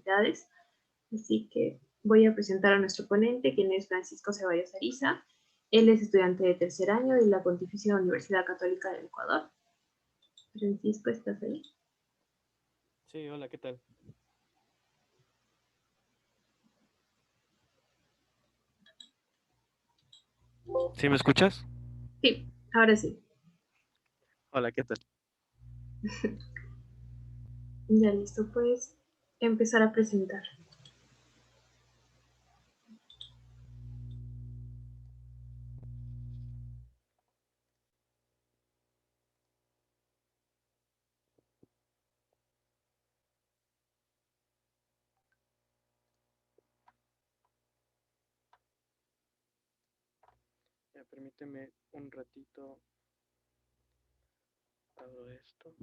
actividades. Así que voy a presentar a nuestro ponente, quien es Francisco Ceballos Ariza. Él es estudiante de tercer año de la Pontificia Universidad Católica del Ecuador. Francisco, ¿estás ahí? Sí, hola, ¿qué tal? ¿Sí me escuchas? Sí, ahora sí. Hola, ¿qué tal? Ya listo, pues empezar a presentar. Ya, permíteme un ratito. Hago esto.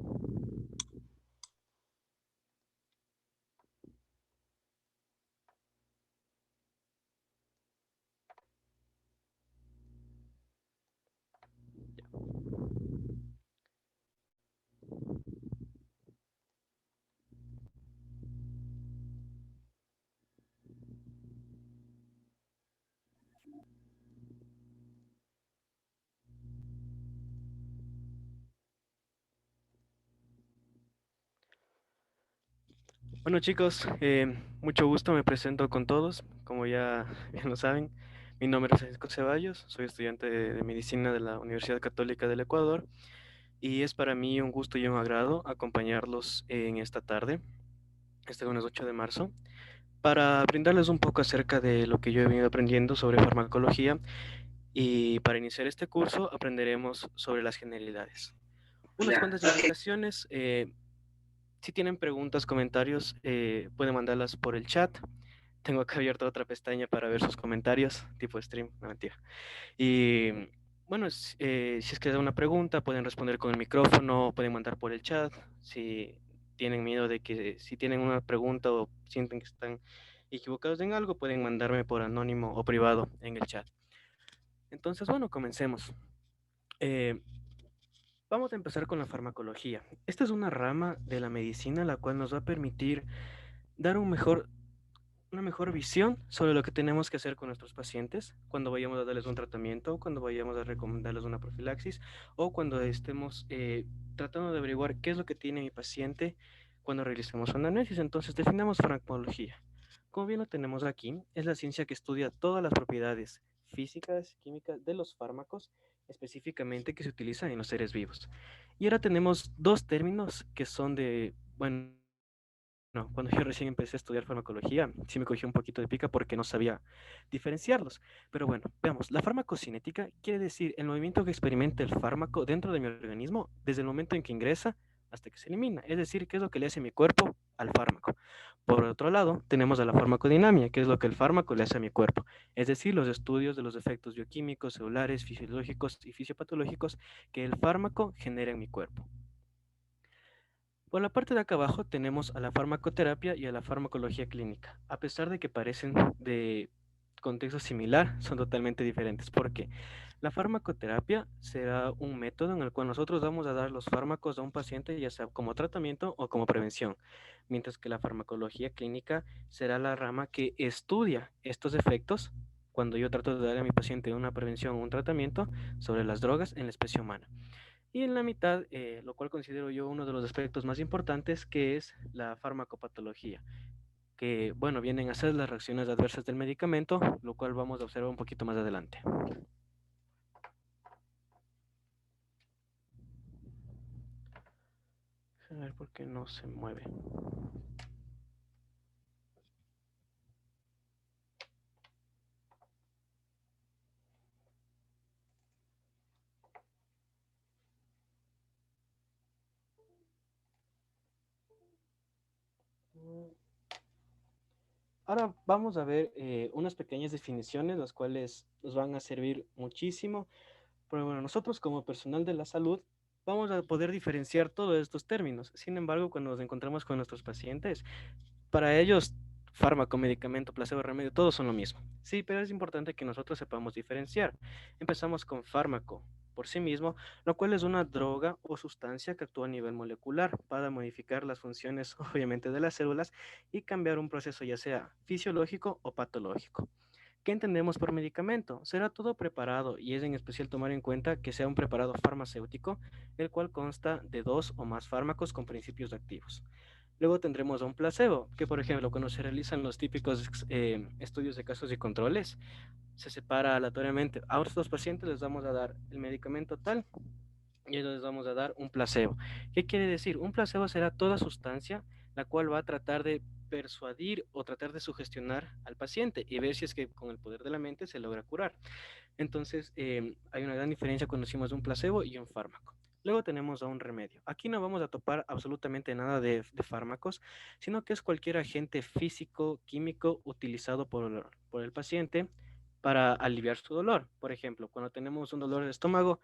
Bueno, chicos, mucho gusto, me presento con todos. Como ya bien lo saben, mi nombre es Francisco Ceballos, soy estudiante de medicina de la Universidad Católica del Ecuador y es para mí un gusto y un agrado acompañarlos en esta tarde, este lunes 8 de marzo, para brindarles un poco acerca de lo que yo he venido aprendiendo sobre farmacología. Y para iniciar este curso aprenderemos sobre las generalidades. Unas Ya, cuantas ok. indicaciones. Si tienen preguntas, comentarios, pueden mandarlas por el chat. Tengo acá abierta otra pestaña para ver sus comentarios, tipo stream, no mentira. Y bueno, si es que les da una pregunta, pueden responder con el micrófono, pueden mandar por el chat. Si tienen miedo de que, si tienen una pregunta o sienten que están equivocados en algo, pueden mandarme por anónimo o privado en el chat. Entonces, bueno, comencemos. Eh, Vamos a empezar con la farmacología. Esta es una rama de la medicina la cual nos va a permitir dar una mejor visión sobre lo que tenemos que hacer con nuestros pacientes cuando vayamos a darles un tratamiento, cuando vayamos a recomendarles una profilaxis o cuando estemos tratando de averiguar qué es lo que tiene mi paciente cuando realicemos un análisis. Entonces, definamos farmacología. Como bien lo tenemos aquí, es la ciencia que estudia todas las propiedades físicas, químicas de los fármacos, específicamente que se utilizan en los seres vivos. Y ahora tenemos dos términos que son de, bueno, no, cuando yo recién empecé a estudiar farmacología, sí me cogió un poquito de pica porque no sabía diferenciarlos. Pero bueno, veamos, la farmacocinética quiere decir el movimiento que experimenta el fármaco dentro de mi organismo desde el momento en que ingresa hasta que se elimina. Es decir, qué es lo que le hace mi cuerpo al fármaco. Por otro lado, tenemos a la farmacodinamia, que es lo que el fármaco le hace a mi cuerpo. Es decir, los estudios de los efectos bioquímicos, celulares, fisiológicos y fisiopatológicos que el fármaco genera en mi cuerpo. Por la parte de acá abajo tenemos a la farmacoterapia y a la farmacología clínica. A pesar de que parecen de contexto similar, son totalmente diferentes. Porque la farmacoterapia será un método en el cual nosotros vamos a dar los fármacos a un paciente, ya sea como tratamiento o como prevención. Mientras que la farmacología clínica será la rama que estudia estos efectos cuando yo trato de darle a mi paciente una prevención o un tratamiento sobre las drogas en la especie humana. Y en la mitad, lo cual considero yo uno de los aspectos más importantes, que es la farmacopatología, que, bueno, vienen a ser las reacciones adversas del medicamento, lo cual vamos a observar un poquito más adelante. A ver por qué no se mueve. Ahora vamos a ver unas pequeñas definiciones, las cuales nos van a servir muchísimo. Pero bueno, nosotros como personal de la salud vamos a poder diferenciar todos estos términos. Sin embargo, cuando nos encontramos con nuestros pacientes, para ellos, fármaco, medicamento, placebo, remedio, todos son lo mismo. Sí, pero es importante que nosotros sepamos diferenciar. Empezamos con fármaco. por sí mismo, lo cual es una droga o sustancia que actúa a nivel molecular para modificar las funciones, obviamente, de las células y cambiar un proceso ya sea fisiológico o patológico. ¿Qué entendemos por medicamento? Será todo preparado y es en especial tomar en cuenta que sea un preparado farmacéutico, el cual consta de dos o más fármacos con principios activos. Luego tendremos a un placebo, que por ejemplo cuando se realizan los típicos estudios de casos y controles, se separa aleatoriamente. A estos pacientes les vamos a dar el medicamento tal y les vamos a dar un placebo. ¿Qué quiere decir? Un placebo será toda sustancia la cual va a tratar de persuadir o tratar de sugestionar al paciente y ver si es que con el poder de la mente se logra curar. Entonces, hay una gran diferencia cuando decimos un placebo y un fármaco. Luego tenemos a un remedio. Aquí no vamos a topar absolutamente nada de fármacos, sino que es cualquier agente físico, químico utilizado por el paciente para aliviar su dolor. Por ejemplo, cuando tenemos un dolor de estómago,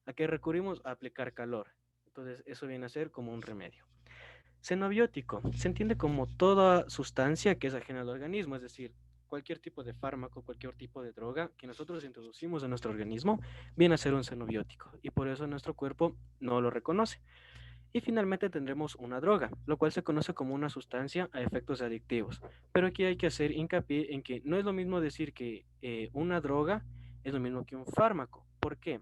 ¿a qué recurrimos? A aplicar calor. Entonces, eso viene a ser como un remedio. Xenobiótico se entiende como toda sustancia que es ajena al organismo, es decir, cualquier tipo de fármaco, cualquier tipo de droga que nosotros introducimos en nuestro organismo viene a ser un xenobiótico y por eso nuestro cuerpo no lo reconoce. Y finalmente tendremos una droga, lo cual se conoce como una sustancia a efectos adictivos. Pero aquí hay que hacer hincapié en que no es lo mismo decir que una droga es lo mismo que un fármaco. ¿Por qué?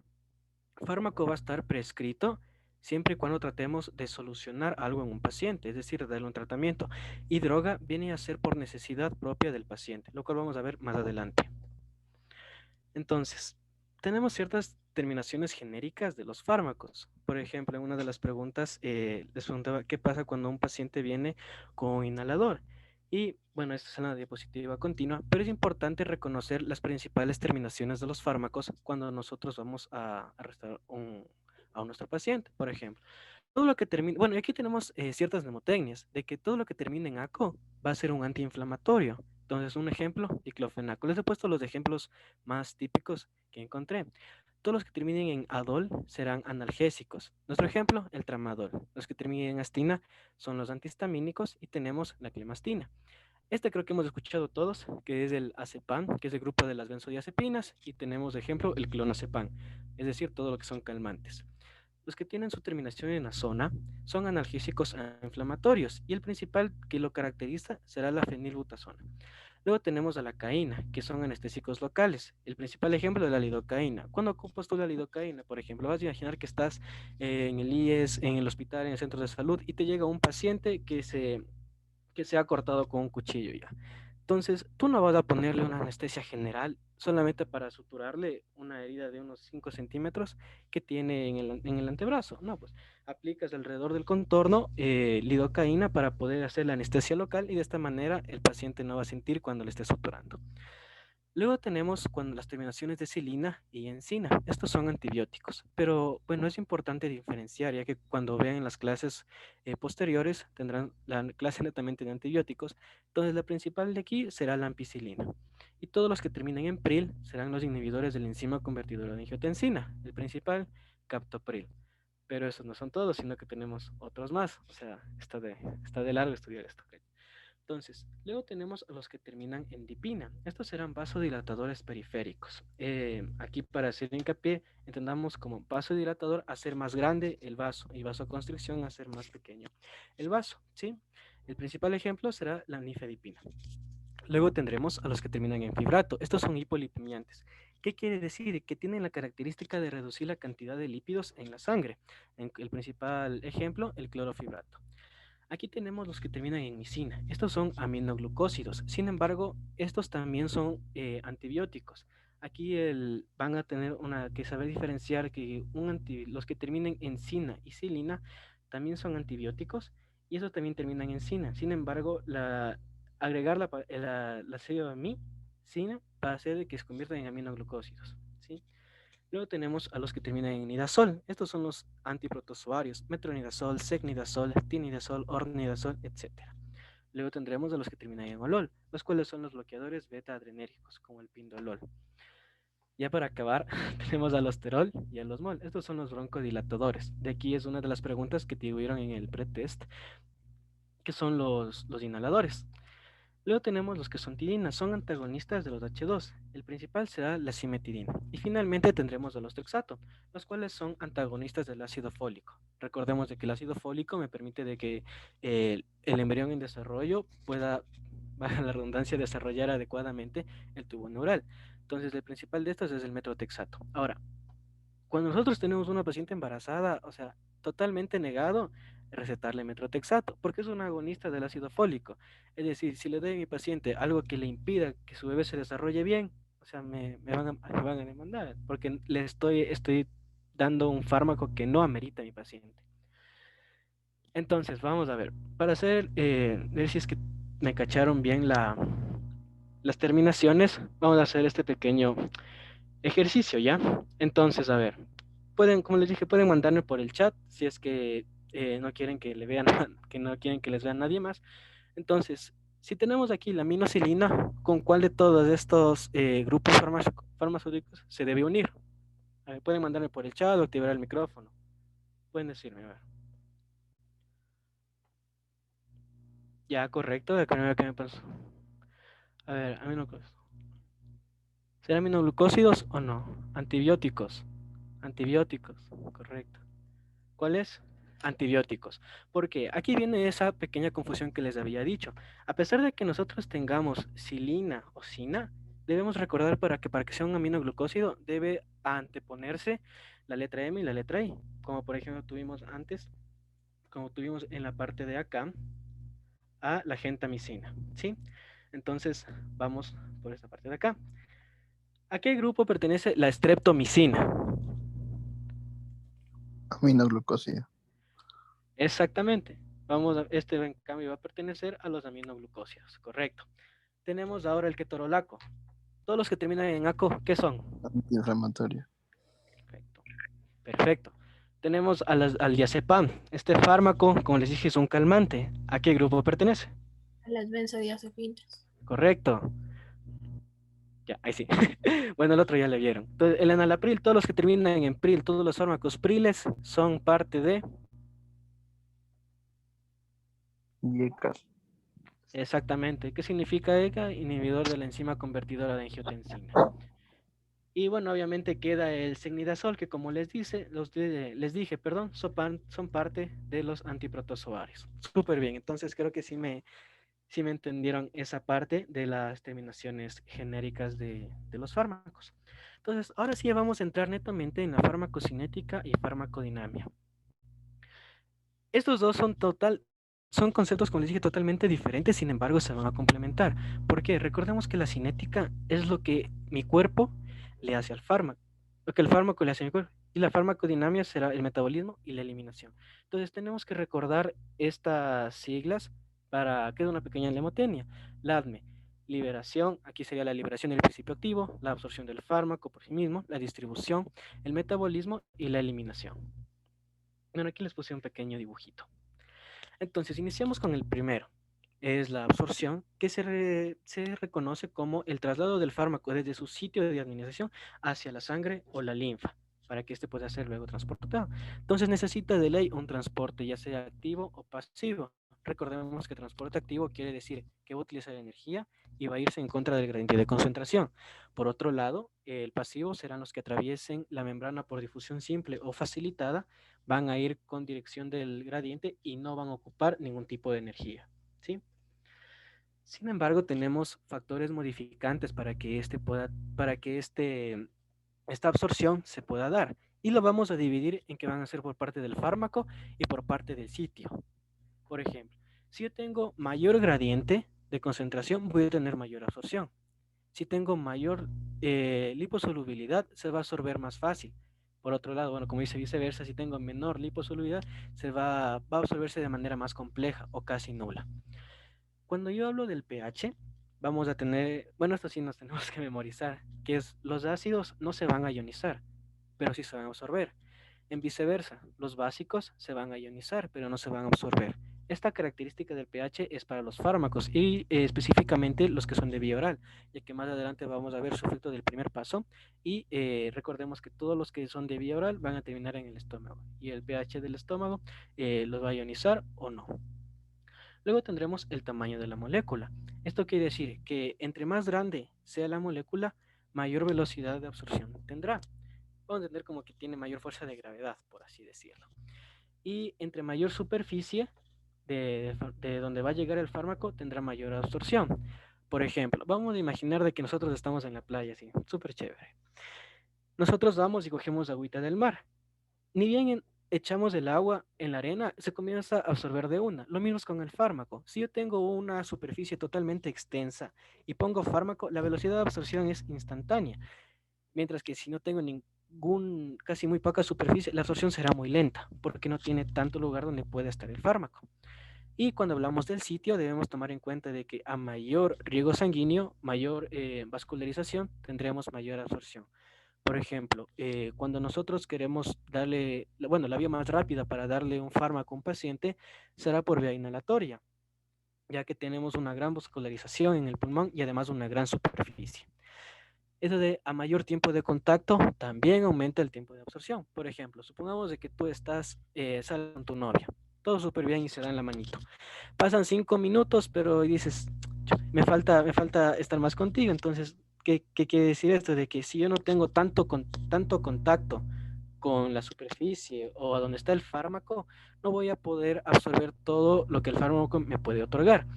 Fármaco va a estar prescrito siempre y cuando tratemos de solucionar algo en un paciente, es decir, darle un tratamiento. Y droga viene a ser por necesidad propia del paciente, lo cual vamos a ver más adelante. Entonces, tenemos ciertas terminaciones genéricas de los fármacos. Por ejemplo, en una de las preguntas les preguntaba qué pasa cuando un paciente viene con un inhalador. Y bueno, esto es una diapositiva continua, pero es importante reconocer las principales terminaciones de los fármacos cuando nosotros vamos a restar a nuestro paciente, por ejemplo. Todo lo que termine, bueno, aquí tenemos ciertas mnemotecnias de que todo lo que termine en ACO va a ser un antiinflamatorio. Entonces, un ejemplo, diclofenaco. Les he puesto los ejemplos más típicos que encontré. Todos los que terminen en adol serán analgésicos. Nuestro ejemplo, el tramadol. Los que terminen en astina son los antihistamínicos y tenemos la clemastina. Este creo que hemos escuchado todos, que es el azepam, que es el grupo de las benzodiazepinas, y tenemos de ejemplo el clonazepam, es decir, todo lo que son calmantes. Los que tienen su terminación en azona son analgésicos inflamatorios y el principal que lo caracteriza será la fenilbutazona. Luego tenemos a la caína, que son anestésicos locales. El principal ejemplo es la lidocaína. ¿Cuándo ocupas tú la lidocaína? Por ejemplo, vas a imaginar que estás en el IES, en el hospital, en el centro de salud, y te llega un paciente que se ha cortado con un cuchillo ya. Entonces, tú no vas a ponerle una anestesia general solamente para suturarle una herida de unos 5 centímetros que tiene en el antebrazo. No, pues aplicas alrededor del contorno lidocaína para poder hacer la anestesia local y de esta manera el paciente no va a sentir cuando le esté suturando. Luego tenemos cuando las terminaciones de silina y encina. Estos son antibióticos, pero bueno, es importante diferenciar, ya que cuando vean las clases posteriores tendrán la clase netamente de antibióticos. Entonces, la principal de aquí será la ampicilina. Y todos los que terminen en pril serán los inhibidores del enzima convertidora de angiotensina. El principal, captopril. Pero esos no son todos, sino que tenemos otros más. O sea, está de largo estudiar esto. ¿Ok? Entonces, luego tenemos a los que terminan en dipina. Estos serán vasodilatadores periféricos. Aquí para hacer hincapié, entendamos como vasodilatador hacer más grande el vaso y vasoconstricción hacer más pequeño el vaso, ¿sí? El principal ejemplo será la nifedipina. Luego tendremos a los que terminan en fibrato. Estos son hipolipemiantes. ¿Qué quiere decir? Que tienen la característica de reducir la cantidad de lípidos en la sangre. El principal ejemplo, el clorofibrato. Aquí tenemos los que terminan en misina. Estos son aminoglucósidos. Sin embargo, estos también son antibióticos. Aquí van a tener que saber diferenciar que los que terminen en sina y silina también son antibióticos y esos también terminan en sina. Sin embargo, agregar la sina va a hacer que se conviertan en aminoglucósidos, ¿sí? Luego tenemos a los que terminan en nidazol. Estos son los antiprotozoarios, metronidazol, secnidazol, tinidazol, ornidazol, etc. Luego tendremos a los que terminan en olol, los cuales son los bloqueadores beta-adrenérgicos, como el pindolol. Ya para acabar, tenemos al osterol y al osmol. Estos son los broncodilatadores. De aquí es una de las preguntas que tuvieron en el pretest, que son los inhaladores. Luego tenemos los que son tirinas, son antagonistas de los H2. El principal será la cimetidina. Y finalmente tendremos a los toxato, los cuales son antagonistas del ácido fólico. Recordemos de que el ácido fólico me permite de que el embrión en desarrollo pueda, bajo la redundancia, desarrollar adecuadamente el tubo neural. Entonces, el principal de estos es el metrotexato. Ahora, cuando nosotros tenemos una paciente embarazada, o sea, totalmente negado recetarle metrotexato, porque es un agonista del ácido fólico. Es decir, si le doy a mi paciente algo que le impida que su bebé se desarrolle bien, o sea, me van a demandar, porque estoy dando un fármaco que no amerita a mi paciente. Entonces, vamos a ver, para ver si es que me cacharon bien las terminaciones, vamos a hacer este pequeño ejercicio, ¿ya? Entonces, a ver, pueden, como les dije, pueden mandarme por el chat si es que no quieren que le vean, que no quieren que les vea nadie más. Entonces, si tenemos aquí la aminocilina, ¿con cuál de todos estos grupos farmacéuticos se debe unir? A ver, pueden mandarme por el chat o activar el micrófono. Pueden decirme, a ver. Ya, correcto, de primero que me pasó. A ver, ¿serán aminoglucósidos o no? Antibióticos. Antibióticos, correcto. ¿Cuál es? Antibióticos. Porque aquí viene esa pequeña confusión que les había dicho. A pesar de que nosotros tengamos silina o sina, debemos recordar para que sea un aminoglucósido debe anteponerse la letra M y la letra I, como por ejemplo tuvimos antes, como tuvimos en la parte de acá, a la gentamicina, ¿sí? Entonces, vamos por esta parte de acá. ¿A qué grupo pertenece la streptomicina? Aminoglucosia. Exactamente. Este en cambio va a pertenecer a los aminoglucósidos, correcto. Tenemos ahora el ketorolaco. Todos los que terminan en aco, ¿qué son? Antiinflamatorio. Perfecto. Perfecto. Tenemos al diazepam. Este fármaco, como les dije, es un calmante. ¿A qué grupo pertenece? A las benzodiazepinas. Correcto. Ya, ahí sí. Bueno, el otro ya le vieron. Entonces, el enalapril, todos los que terminan en pril, todos los fármacos priles son parte de... Yecas. Exactamente. ¿Qué significa ECA? Inhibidor de la enzima convertidora de angiotensina. Y bueno, obviamente queda el Cnidazol, que como les dije, perdón, son parte de los antiprotozoarios. Súper bien, entonces creo que sí me entendieron esa parte de las terminaciones genéricas de los fármacos. Entonces, ahora sí vamos a entrar netamente en la farmacocinética y farmacodinamia. Estos dos son conceptos, como les dije, totalmente diferentes, sin embargo, se van a complementar. ¿Por qué? Recordemos que la cinética es lo que mi cuerpo le hace al fármaco, lo que el fármaco le hace a mi cuerpo. Y la farmacodinamia será el metabolismo y la eliminación. Entonces, tenemos que recordar estas siglas para que es una pequeña mnemotecnia. LADME, liberación, aquí sería la liberación del principio activo, la absorción del fármaco por sí mismo, la distribución, el metabolismo y la eliminación. Bueno, aquí les puse un pequeño dibujito. Entonces, iniciamos con el primero. Es la absorción, que se reconoce como el traslado del fármaco desde su sitio de administración hacia la sangre o la linfa, para que éste pueda ser luego transportado. Entonces, necesita de ley un transporte, ya sea activo o pasivo. Recordemos que transporte activo quiere decir que va a utilizar energía y va a irse en contra del gradiente de concentración. Por otro lado, el pasivo serán los que atraviesen la membrana por difusión simple o facilitada, van a ir con dirección del gradiente y no van a ocupar ningún tipo de energía, ¿sí? Sin embargo, tenemos factores modificantes para que esta absorción se pueda dar. Y lo vamos a dividir en que van a ser por parte del fármaco y por parte del sitio. Por ejemplo, si yo tengo mayor gradiente de concentración, voy a tener mayor absorción. Si tengo mayor liposolubilidad, se va a absorber más fácil. Por otro lado, bueno, como dice viceversa, si tengo menor liposolubilidad, va a absorberse de manera más compleja o casi nula. Cuando yo hablo del pH, vamos a tener, bueno, esto sí nos tenemos que memorizar, que es los ácidos no se van a ionizar, pero sí se van a absorber. En viceversa, los básicos se van a ionizar, pero no se van a absorber. Esta característica del pH es para los fármacos y específicamente los que son de vía oral, ya que más adelante vamos a ver su efecto del primer paso y recordemos que todos los que son de vía oral van a terminar en el estómago y el pH del estómago los va a ionizar o no. Luego tendremos el tamaño de la molécula. Esto quiere decir que entre más grande sea la molécula, mayor velocidad de absorción tendrá. Vamos a entender como que tiene mayor fuerza de gravedad, por así decirlo. Y entre mayor superficie de donde va a llegar el fármaco, tendrá mayor absorción. Por ejemplo, vamos a imaginar de que nosotros estamos en la playa, así, súper chévere. Nosotros vamos y cogemos agüita del mar. Ni bien echamos el agua en la arena, se comienza a absorber de una. Lo mismo es con el fármaco. Si yo tengo una superficie totalmente extensa y pongo fármaco, la velocidad de absorción es instantánea. Mientras que si no tengo casi muy poca superficie, la absorción será muy lenta, porque no tiene tanto lugar donde pueda estar el fármaco. Y cuando hablamos del sitio, debemos tomar en cuenta de que a mayor riego sanguíneo, mayor vascularización, tendremos mayor absorción. Por ejemplo, cuando nosotros queremos darle, bueno, la vía más rápida para darle un fármaco a un paciente será por vía inhalatoria, ya que tenemos una gran vascularización en el pulmón y además una gran superficie. Eso de a mayor tiempo de contacto también aumenta el tiempo de absorción. Por ejemplo, supongamos de que tú sales con tu novia, todo súper bien y se dan la manito. Pasan 5 minutos, pero dices, me falta estar más contigo. Entonces, ¿qué quiere decir esto? De que si yo no tengo tanto contacto con la superficie o a donde está el fármaco, no voy a poder absorber todo lo que el fármaco me puede otorgar.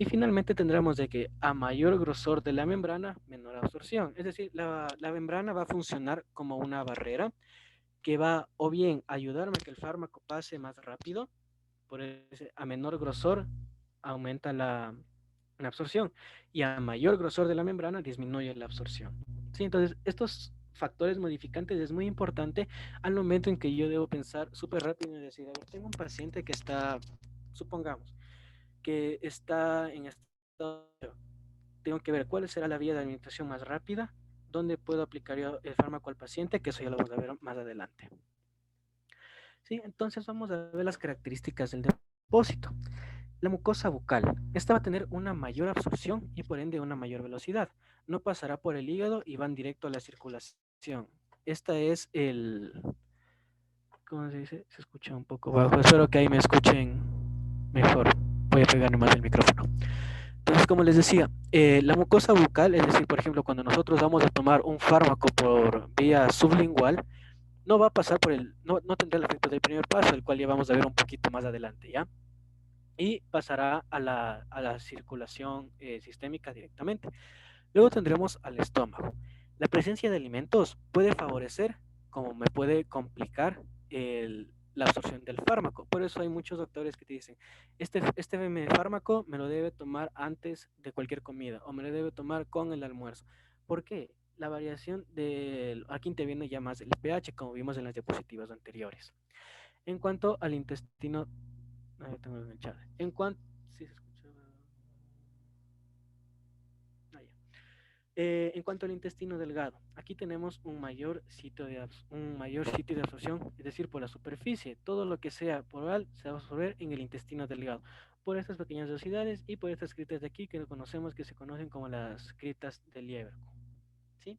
Y finalmente tendremos de que a mayor grosor de la membrana, menor absorción. Es decir, la membrana va a funcionar como una barrera que va o bien ayudarme a que el fármaco pase más rápido, a menor grosor aumenta la absorción y a mayor grosor de la membrana disminuye la absorción. ¿Sí? Entonces, estos factores modificantes es muy importante al momento en que yo debo pensar súper rápido y decir, a ver, tengo un paciente que está, supongamos, que está en estado, tengo que ver cuál será la vía de administración más rápida, dónde puedo aplicar yo el fármaco al paciente, que eso ya lo vamos a ver más adelante. Sí, entonces vamos a ver las características del depósito. La mucosa bucal. Esta va a tener una mayor absorción y por ende una mayor velocidad. No pasará por el hígado y van directo a la circulación. Esta es ¿cómo se dice? Se escucha un poco bajo. Espero que ahí me escuchen mejor. Voy a pegarme más el micrófono. Entonces, como les decía, la mucosa bucal, es decir, por ejemplo, cuando nosotros vamos a tomar un fármaco por vía sublingual, no va a pasar no tendrá el efecto del primer paso, el cual ya vamos a ver un poquito más adelante, ¿ya? Y pasará a la circulación sistémica directamente. Luego tendremos al estómago. La presencia de alimentos puede favorecer, como me puede complicar la absorción del fármaco. Por eso hay muchos doctores que te dicen, este fármaco me lo debe tomar antes de cualquier comida o me lo debe tomar con el almuerzo. ¿Por qué? La variación aquí interviene ya más el pH, como vimos en las diapositivas anteriores. En cuanto al intestino, tengo enganchado. En cuanto, ¿sí se escucha? En cuanto al intestino delgado, aquí tenemos un mayor sitio de absorción, es decir, por la superficie. Todo lo que sea por oral se va a absorber en el intestino delgado, por estas pequeñas velocidades y por estas criptas de aquí que conocemos que se conocen como las criptas del Lieberkühn. ¿Sí?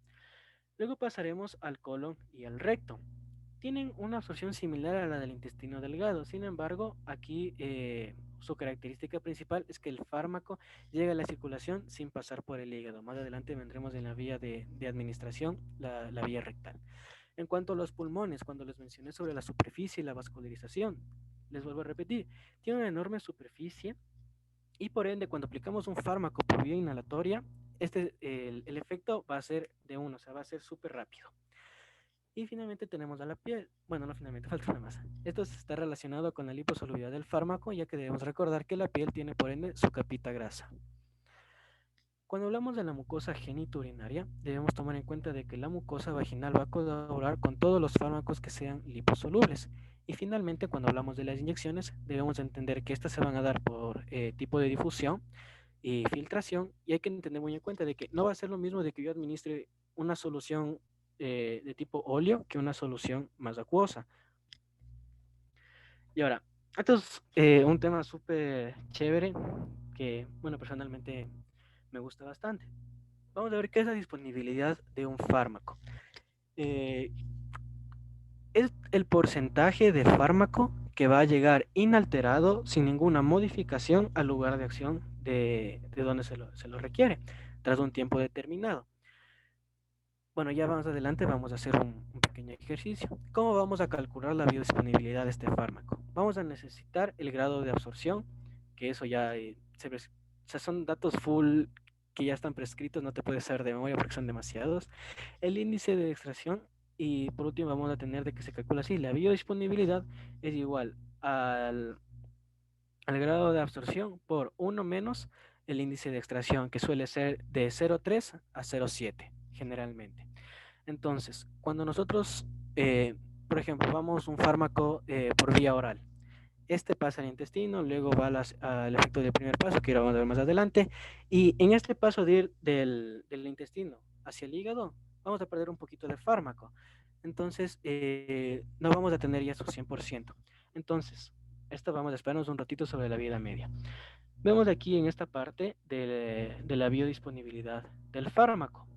Luego pasaremos al colon y al recto. Tienen una absorción similar a la del intestino delgado, sin embargo, aquí su característica principal es que el fármaco llega a la circulación sin pasar por el hígado. Más adelante vendremos en la vía de administración, la vía rectal. En cuanto a los pulmones, cuando les mencioné sobre la superficie y la vascularización, les vuelvo a repetir, tiene una enorme superficie y por ende cuando aplicamos un fármaco por vía inhalatoria, el efecto va a ser de uno, o sea, va a ser súper rápido. Y finalmente tenemos a la piel. Bueno, no finalmente, falta una más. Esto está relacionado con la liposolubilidad del fármaco, ya que debemos recordar que la piel tiene por ende su capita grasa. Cuando hablamos de la mucosa genitourinaria, debemos tomar en cuenta de que la mucosa vaginal va a colaborar con todos los fármacos que sean liposolubles. Y finalmente, cuando hablamos de las inyecciones, debemos entender que estas se van a dar por tipo de difusión y filtración, y hay que tener muy en cuenta de que no va a ser lo mismo de que yo administre una solución de tipo óleo que una solución más acuosa. Y ahora, esto es un tema súper chévere que, bueno, personalmente me gusta bastante. Vamos a ver qué es la disponibilidad de un fármaco. Es el porcentaje de fármaco que va a llegar inalterado, sin ninguna modificación, al lugar de acción de donde se lo requiere, tras un tiempo determinado. Bueno, ya más adelante vamos a hacer un pequeño ejercicio. ¿Cómo vamos a calcular la biodisponibilidad de este fármaco? Vamos a necesitar el grado de absorción, que eso ya o sea, son datos full que ya están prescritos, no te puedes saber de memoria porque son demasiados. El índice de extracción y por último vamos a tener de que se calcula así. La biodisponibilidad es igual al grado de absorción por 1 menos el índice de extracción, que suele ser de 0,3 a 0,7 generalmente. Entonces, cuando nosotros, por ejemplo, vamos un fármaco por vía oral, este pasa al intestino, luego va al efecto del primer paso, que lo vamos a ver más adelante, y en este paso de ir del intestino hacia el hígado, vamos a perder un poquito de fármaco. Entonces, no vamos a tener ya su 100%. Entonces, esto vamos a esperarnos un ratito sobre la vida media. Vemos aquí en esta parte de la biodisponibilidad del fármaco.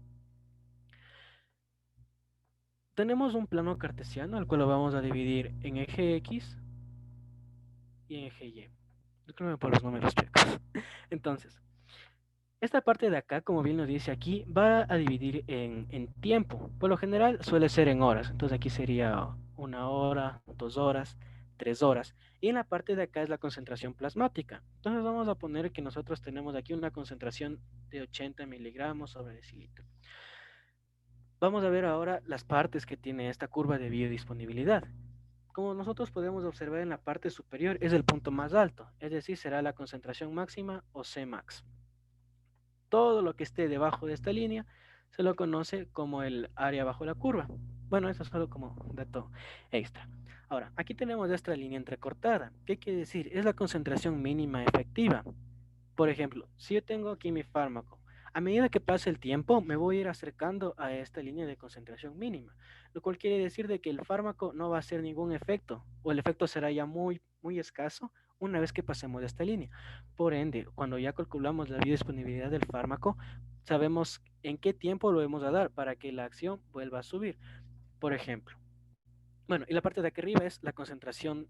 Tenemos un plano cartesiano al cual lo vamos a dividir en eje X y en eje Y. Yo creo que por los números checos. Entonces, esta parte de acá, como bien nos dice aquí, va a dividir en tiempo. Por lo general suele ser en horas. Entonces aquí sería 1 hora, 2 horas, 3 horas. Y en la parte de acá es la concentración plasmática. Entonces vamos a poner que nosotros tenemos aquí una concentración de 80 miligramos sobre decilitro. Vamos a ver ahora las partes que tiene esta curva de biodisponibilidad. Como nosotros podemos observar en la parte superior, es el punto más alto, es decir, será la concentración máxima o Cmax. Todo lo que esté debajo de esta línea se lo conoce como el área bajo la curva. Bueno, eso es solo como dato extra. Ahora, aquí tenemos esta línea entrecortada. ¿Qué quiere decir? Es la concentración mínima efectiva. Por ejemplo, si yo tengo aquí mi fármaco, a medida que pase el tiempo me voy a ir acercando a esta línea de concentración mínima, lo cual quiere decir de que el fármaco no va a hacer ningún efecto o el efecto será ya muy, muy escaso una vez que pasemos de esta línea. Por ende, cuando ya calculamos la biodisponibilidad del fármaco, sabemos en qué tiempo lo debemos a dar para que la acción vuelva a subir. Por ejemplo, bueno, y la parte de aquí arriba es la concentración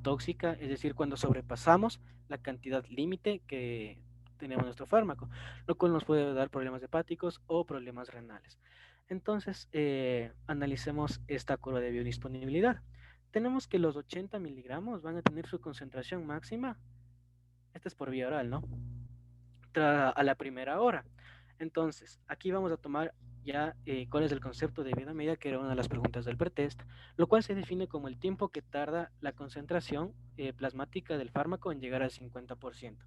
tóxica, es decir, cuando sobrepasamos la cantidad límite que tenemos nuestro fármaco, lo cual nos puede dar problemas hepáticos o problemas renales. Entonces, analicemos esta curva de biodisponibilidad. Tenemos que los 80 miligramos van a tener su concentración máxima, esta es por vía oral, ¿no? A la primera hora. Entonces, aquí vamos a tomar ya cuál es el concepto de vida media, que era una de las preguntas del pretest, lo cual se define como el tiempo que tarda la concentración plasmática del fármaco en llegar al 50%.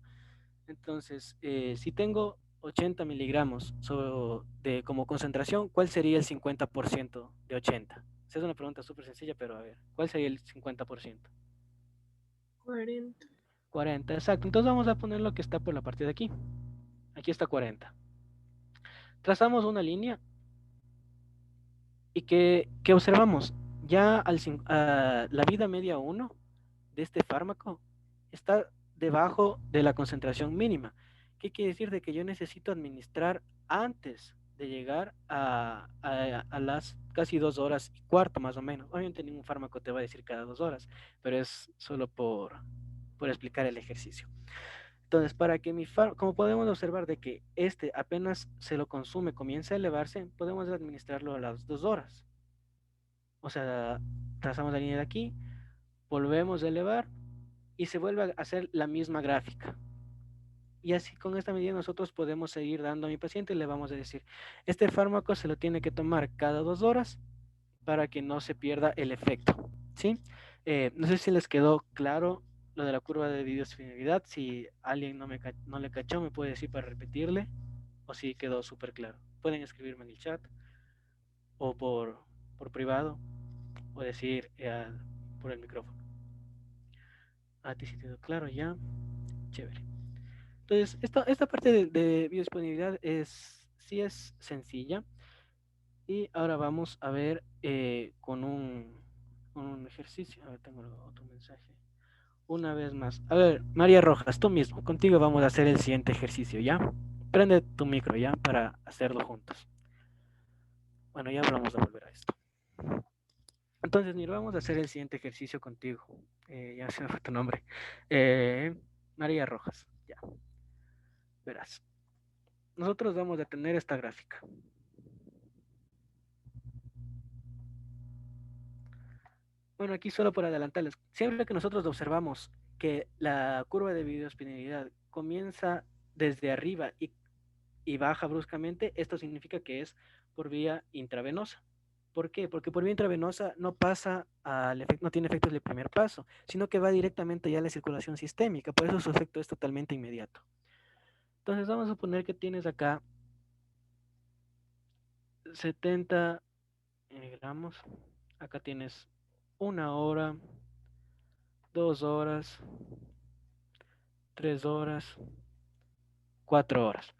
Entonces, si tengo 80 miligramos como concentración, ¿cuál sería el 50% de 80? Esa es una pregunta súper sencilla, pero a ver, ¿cuál sería el 50%? 40. 40, exacto. Entonces vamos a poner lo que está por la parte de aquí. Aquí está 40. Trazamos una línea y que observamos. Ya la vida media 1 de este fármaco está debajo de la concentración mínima. ¿Qué quiere decir? De que yo necesito administrar antes de llegar a las casi 2 horas y cuarto más o menos. Obviamente ningún fármaco te va a decir cada 2 horas, pero es solo por explicar el ejercicio. Entonces, para que como podemos observar de que este apenas se lo consume, comienza a elevarse, podemos administrarlo a las 2 horas. O sea, trazamos la línea de aquí, volvemos a elevar y se vuelve a hacer la misma gráfica. Y así con esta medida nosotros podemos seguir dando a mi paciente y le vamos a decir, este fármaco se lo tiene que tomar cada 2 horas para que no se pierda el efecto, ¿sí? No sé si les quedó claro lo de la curva de biodisponibilidad. Si alguien no le cachó, me puede decir para repetirle, o si quedó súper claro. Pueden escribirme en el chat o por privado o decir por el micrófono. A ti sí quedó claro ya, chévere. Entonces, esta parte de biodisponibilidad sí es sencilla. Y ahora vamos a ver con un ejercicio. A ver, tengo otro mensaje. Una vez más. A ver, María Rojas, tú mismo, contigo vamos a hacer el siguiente ejercicio, ¿ya? Prende tu micro, ¿ya? Para hacerlo juntos. Bueno, ya vamos a volver a esto. Entonces, mira, vamos a hacer el siguiente ejercicio contigo. Ya se me fue tu nombre. María Rojas, ya. Verás. Nosotros vamos a tener esta gráfica. Bueno, aquí solo por adelantarles. Siempre que nosotros observamos que la curva de biodisponibilidad comienza desde arriba y baja bruscamente, esto significa que es por vía intravenosa. ¿Por qué? Porque por vía intravenosa no pasa al efecto, no tiene efectos del primer paso, sino que va directamente ya a la circulación sistémica. Por eso su efecto es totalmente inmediato. Entonces vamos a suponer que tienes acá 70 miligramos. Acá tienes 1 hora, 2 horas, 3 horas, 4 horas.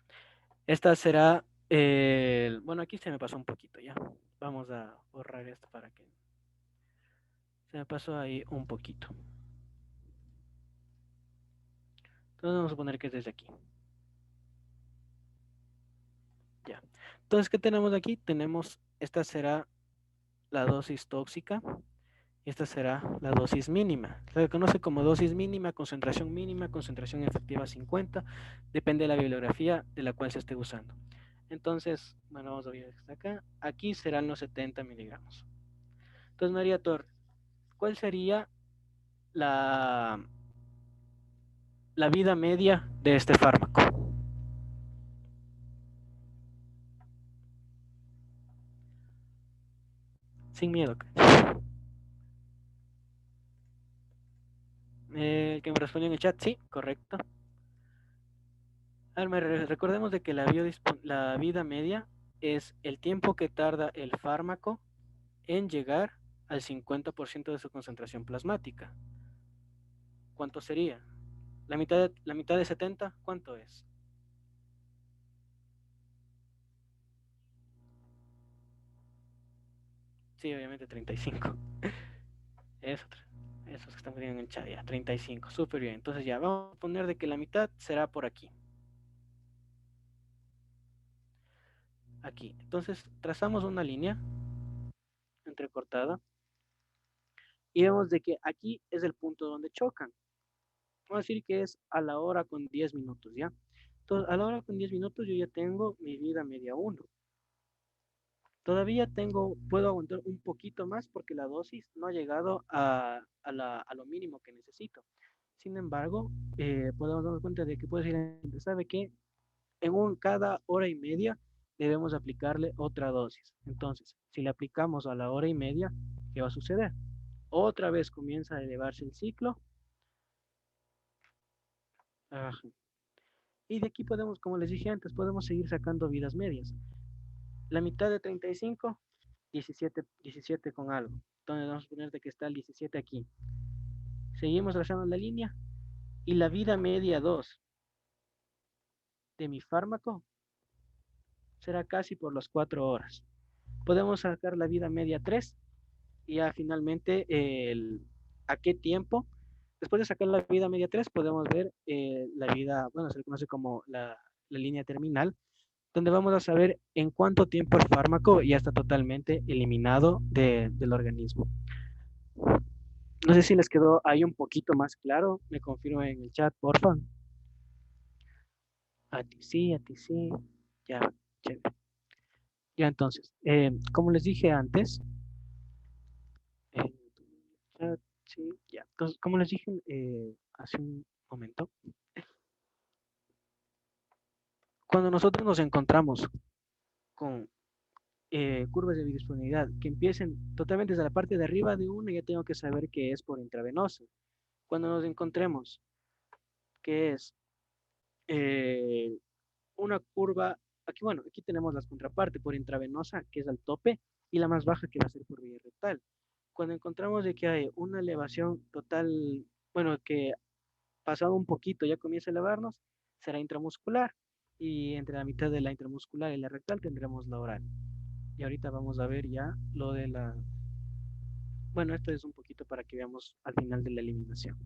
Esta será, bueno, aquí se me pasó un poquito ya. Vamos a borrar esto para que se me pasó ahí un poquito. Entonces vamos a suponer que es desde aquí. Ya. Entonces, ¿qué tenemos aquí? Tenemos, esta será la dosis tóxica. Esta será la dosis mínima. Se conoce como dosis mínima, concentración efectiva 50. Depende de la bibliografía de la cual se esté usando. Entonces, bueno, vamos a ver hasta acá. Aquí serán los 70 miligramos. Entonces, María Tor, ¿cuál sería la vida media de este fármaco? Sin miedo. Que me respondió en el chat, sí, correcto. Recordemos de que la vida media es el tiempo que tarda el fármaco en llegar al 50% de su concentración plasmática. ¿Cuánto sería? La mitad de 70, ¿cuánto es? Sí, obviamente 35. Eso, esos que están poniendo en el chat ya, 35, súper bien. Entonces ya, vamos a poner de que la mitad será por aquí. Aquí. Entonces, trazamos una línea entrecortada y vemos de que aquí es el punto donde chocan. Vamos a decir que es a la hora con 10 minutos, ¿ya? Entonces, a la hora con 10 minutos yo ya tengo mi vida media 1. Todavía puedo aguantar un poquito más porque la dosis no ha llegado a lo mínimo que necesito. Sin embargo, podemos darnos cuenta de que puede decir, ¿sabe qué? Cada hora y media debemos aplicarle otra dosis. Entonces, si le aplicamos a la hora y media, ¿qué va a suceder? Otra vez comienza a elevarse el ciclo. Ajá. Y de aquí podemos, como les dije antes, podemos seguir sacando vidas medias. La mitad de 35, 17 con algo. Entonces vamos a poner de que está el 17 aquí. Seguimos trazando la línea y la vida media 2 de mi fármaco será casi por las 4 horas. Podemos sacar la vida media 3 y ya finalmente a qué tiempo. Después de sacar la vida media 3 podemos ver la vida, bueno, se le conoce como la línea terminal, donde vamos a saber en cuánto tiempo el fármaco ya está totalmente eliminado del organismo. No sé si les quedó ahí un poquito más claro. Me confirmo en el chat, por favor. A ti sí, a ti sí. Ya, chévere. Ya entonces, como les dije antes, chat, sí, ya. Entonces, como les dije hace un momento, cuando nosotros nos encontramos con curvas de biodisponibilidad que empiecen totalmente desde la parte de arriba de una, ya tengo que saber que es por intravenosa. Cuando nos encontremos que es una curva, aquí bueno, aquí tenemos las contrapartes por intravenosa, que es al tope, y la más baja que va a ser por vía rectal. Cuando encontramos de que hay una elevación total, bueno, que pasado un poquito ya comienza a elevarnos, será intramuscular, y entre la mitad de la intramuscular y la rectal tendremos la oral. Y ahorita vamos a ver ya lo de la... Bueno, esto es un poquito para que veamos al final de la eliminación.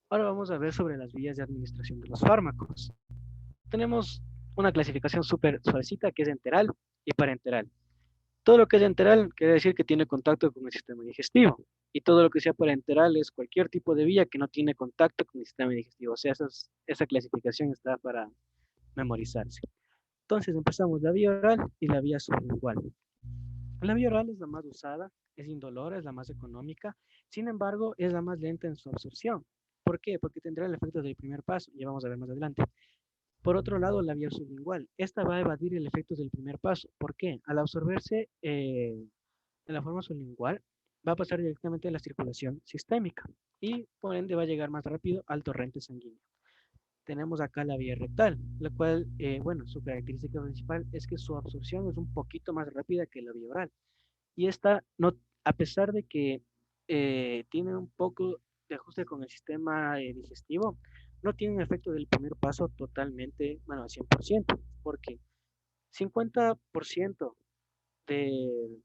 Ahora vamos a ver sobre las vías de administración de los fármacos. Tenemos una clasificación súper suavecita que es enteral y parenteral. Todo lo que es enteral quiere decir que tiene contacto con el sistema digestivo Y todo lo que sea parenteral es cualquier tipo de vía que no tiene contacto con el sistema digestivo. O sea, esa clasificación está para memorizarse. Entonces empezamos la vía oral y la vía sublingual. La vía oral es la más usada, es indolora, es la más económica, sin embargo, es la más lenta en su absorción. ¿Por qué? Porque tendrá el efecto del primer paso, ya vamos a ver más adelante. Por otro lado, la vía sublingual, esta va a evadir el efecto del primer paso. ¿Por qué? Al absorberse de la forma sublingual, va a pasar directamente a la circulación sistémica y por ende va a llegar más rápido al torrente sanguíneo. Tenemos acá la vía rectal, la cual, bueno, su característica principal es que su absorción es un poquito más rápida que la vía oral. Y esta, no, a pesar de que tiene un poco de ajuste con el sistema digestivo, no tiene un efecto del primer paso totalmente, bueno, al 100%, porque 50% del,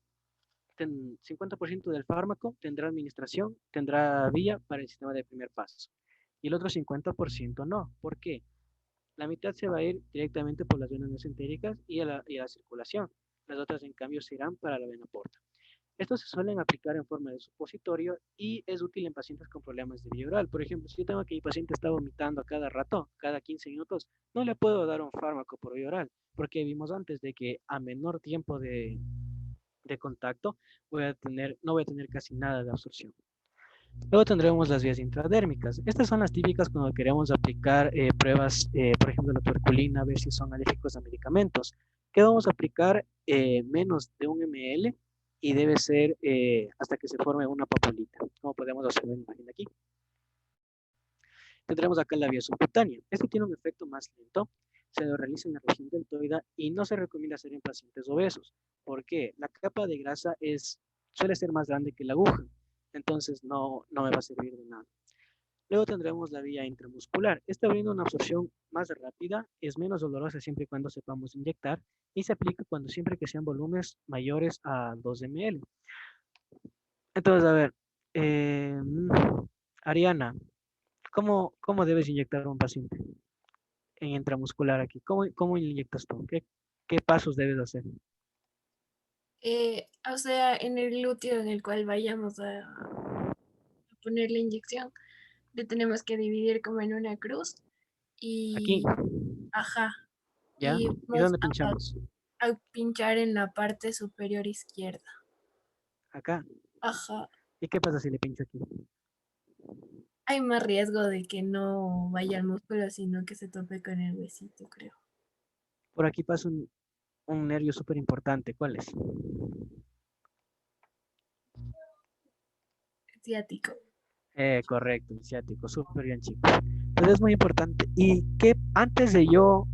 50% del fármaco tendrá administración, tendrá vía para el sistema de primer paso. Y el otro 50% no. ¿Por qué? La mitad se va a ir directamente por las venas mesentéricas y a la circulación. Las otras, en cambio, se irán para la vena porta. Estos se suelen aplicar en forma de supositorio y es útil en pacientes con problemas de vía oral. Por ejemplo, si yo tengo que mi paciente está vomitando a cada rato, cada 15 minutos, no le puedo dar un fármaco por vía oral, porque vimos antes de que a menor tiempo de contacto no voy a tener casi nada de absorción. Luego tendremos las vías intradérmicas. Estas son las típicas cuando queremos aplicar pruebas, por ejemplo, la tuberculina, a ver si son alérgicos a medicamentos. ¿Qué vamos a aplicar? Menos de 1 ml y debe ser hasta que se forme una papulita, como podemos observar en la imagen aquí. Tendremos acá la vía subcutánea. Este tiene un efecto más lento, se lo realiza en la región deltoide y no se recomienda hacer en pacientes obesos. ¿Por qué? La capa de grasa suele ser más grande que la aguja, entonces no me va a servir de nada. Luego tendremos la vía intramuscular. Esta brinda una absorción más rápida, es menos dolorosa siempre y cuando sepamos inyectar y se aplica siempre que sean volúmenes mayores a 2 ml. Entonces, a ver, eh, Ariana, ¿cómo debes inyectar a un paciente en intramuscular aquí? ¿Cómo inyectas tú? ¿Qué pasos debes hacer? O sea, en el glúteo en el cual vayamos a poner la inyección, le tenemos que dividir como en una cruz Aquí, y, ajá, ¿ya? y ¿Y vamos dónde pinchamos? a pinchar en la parte superior izquierda. Acá. Ajá. ¿Y qué pasa si le pincho aquí? Hay más riesgo de que no vaya al músculo, sino que se tope con el huesito, creo. Por aquí pasa un nervio súper importante. ¿Cuál es? Ciático. Correcto, el ciático, súper bien, chicos. Entonces es muy importante. Y que antes de yo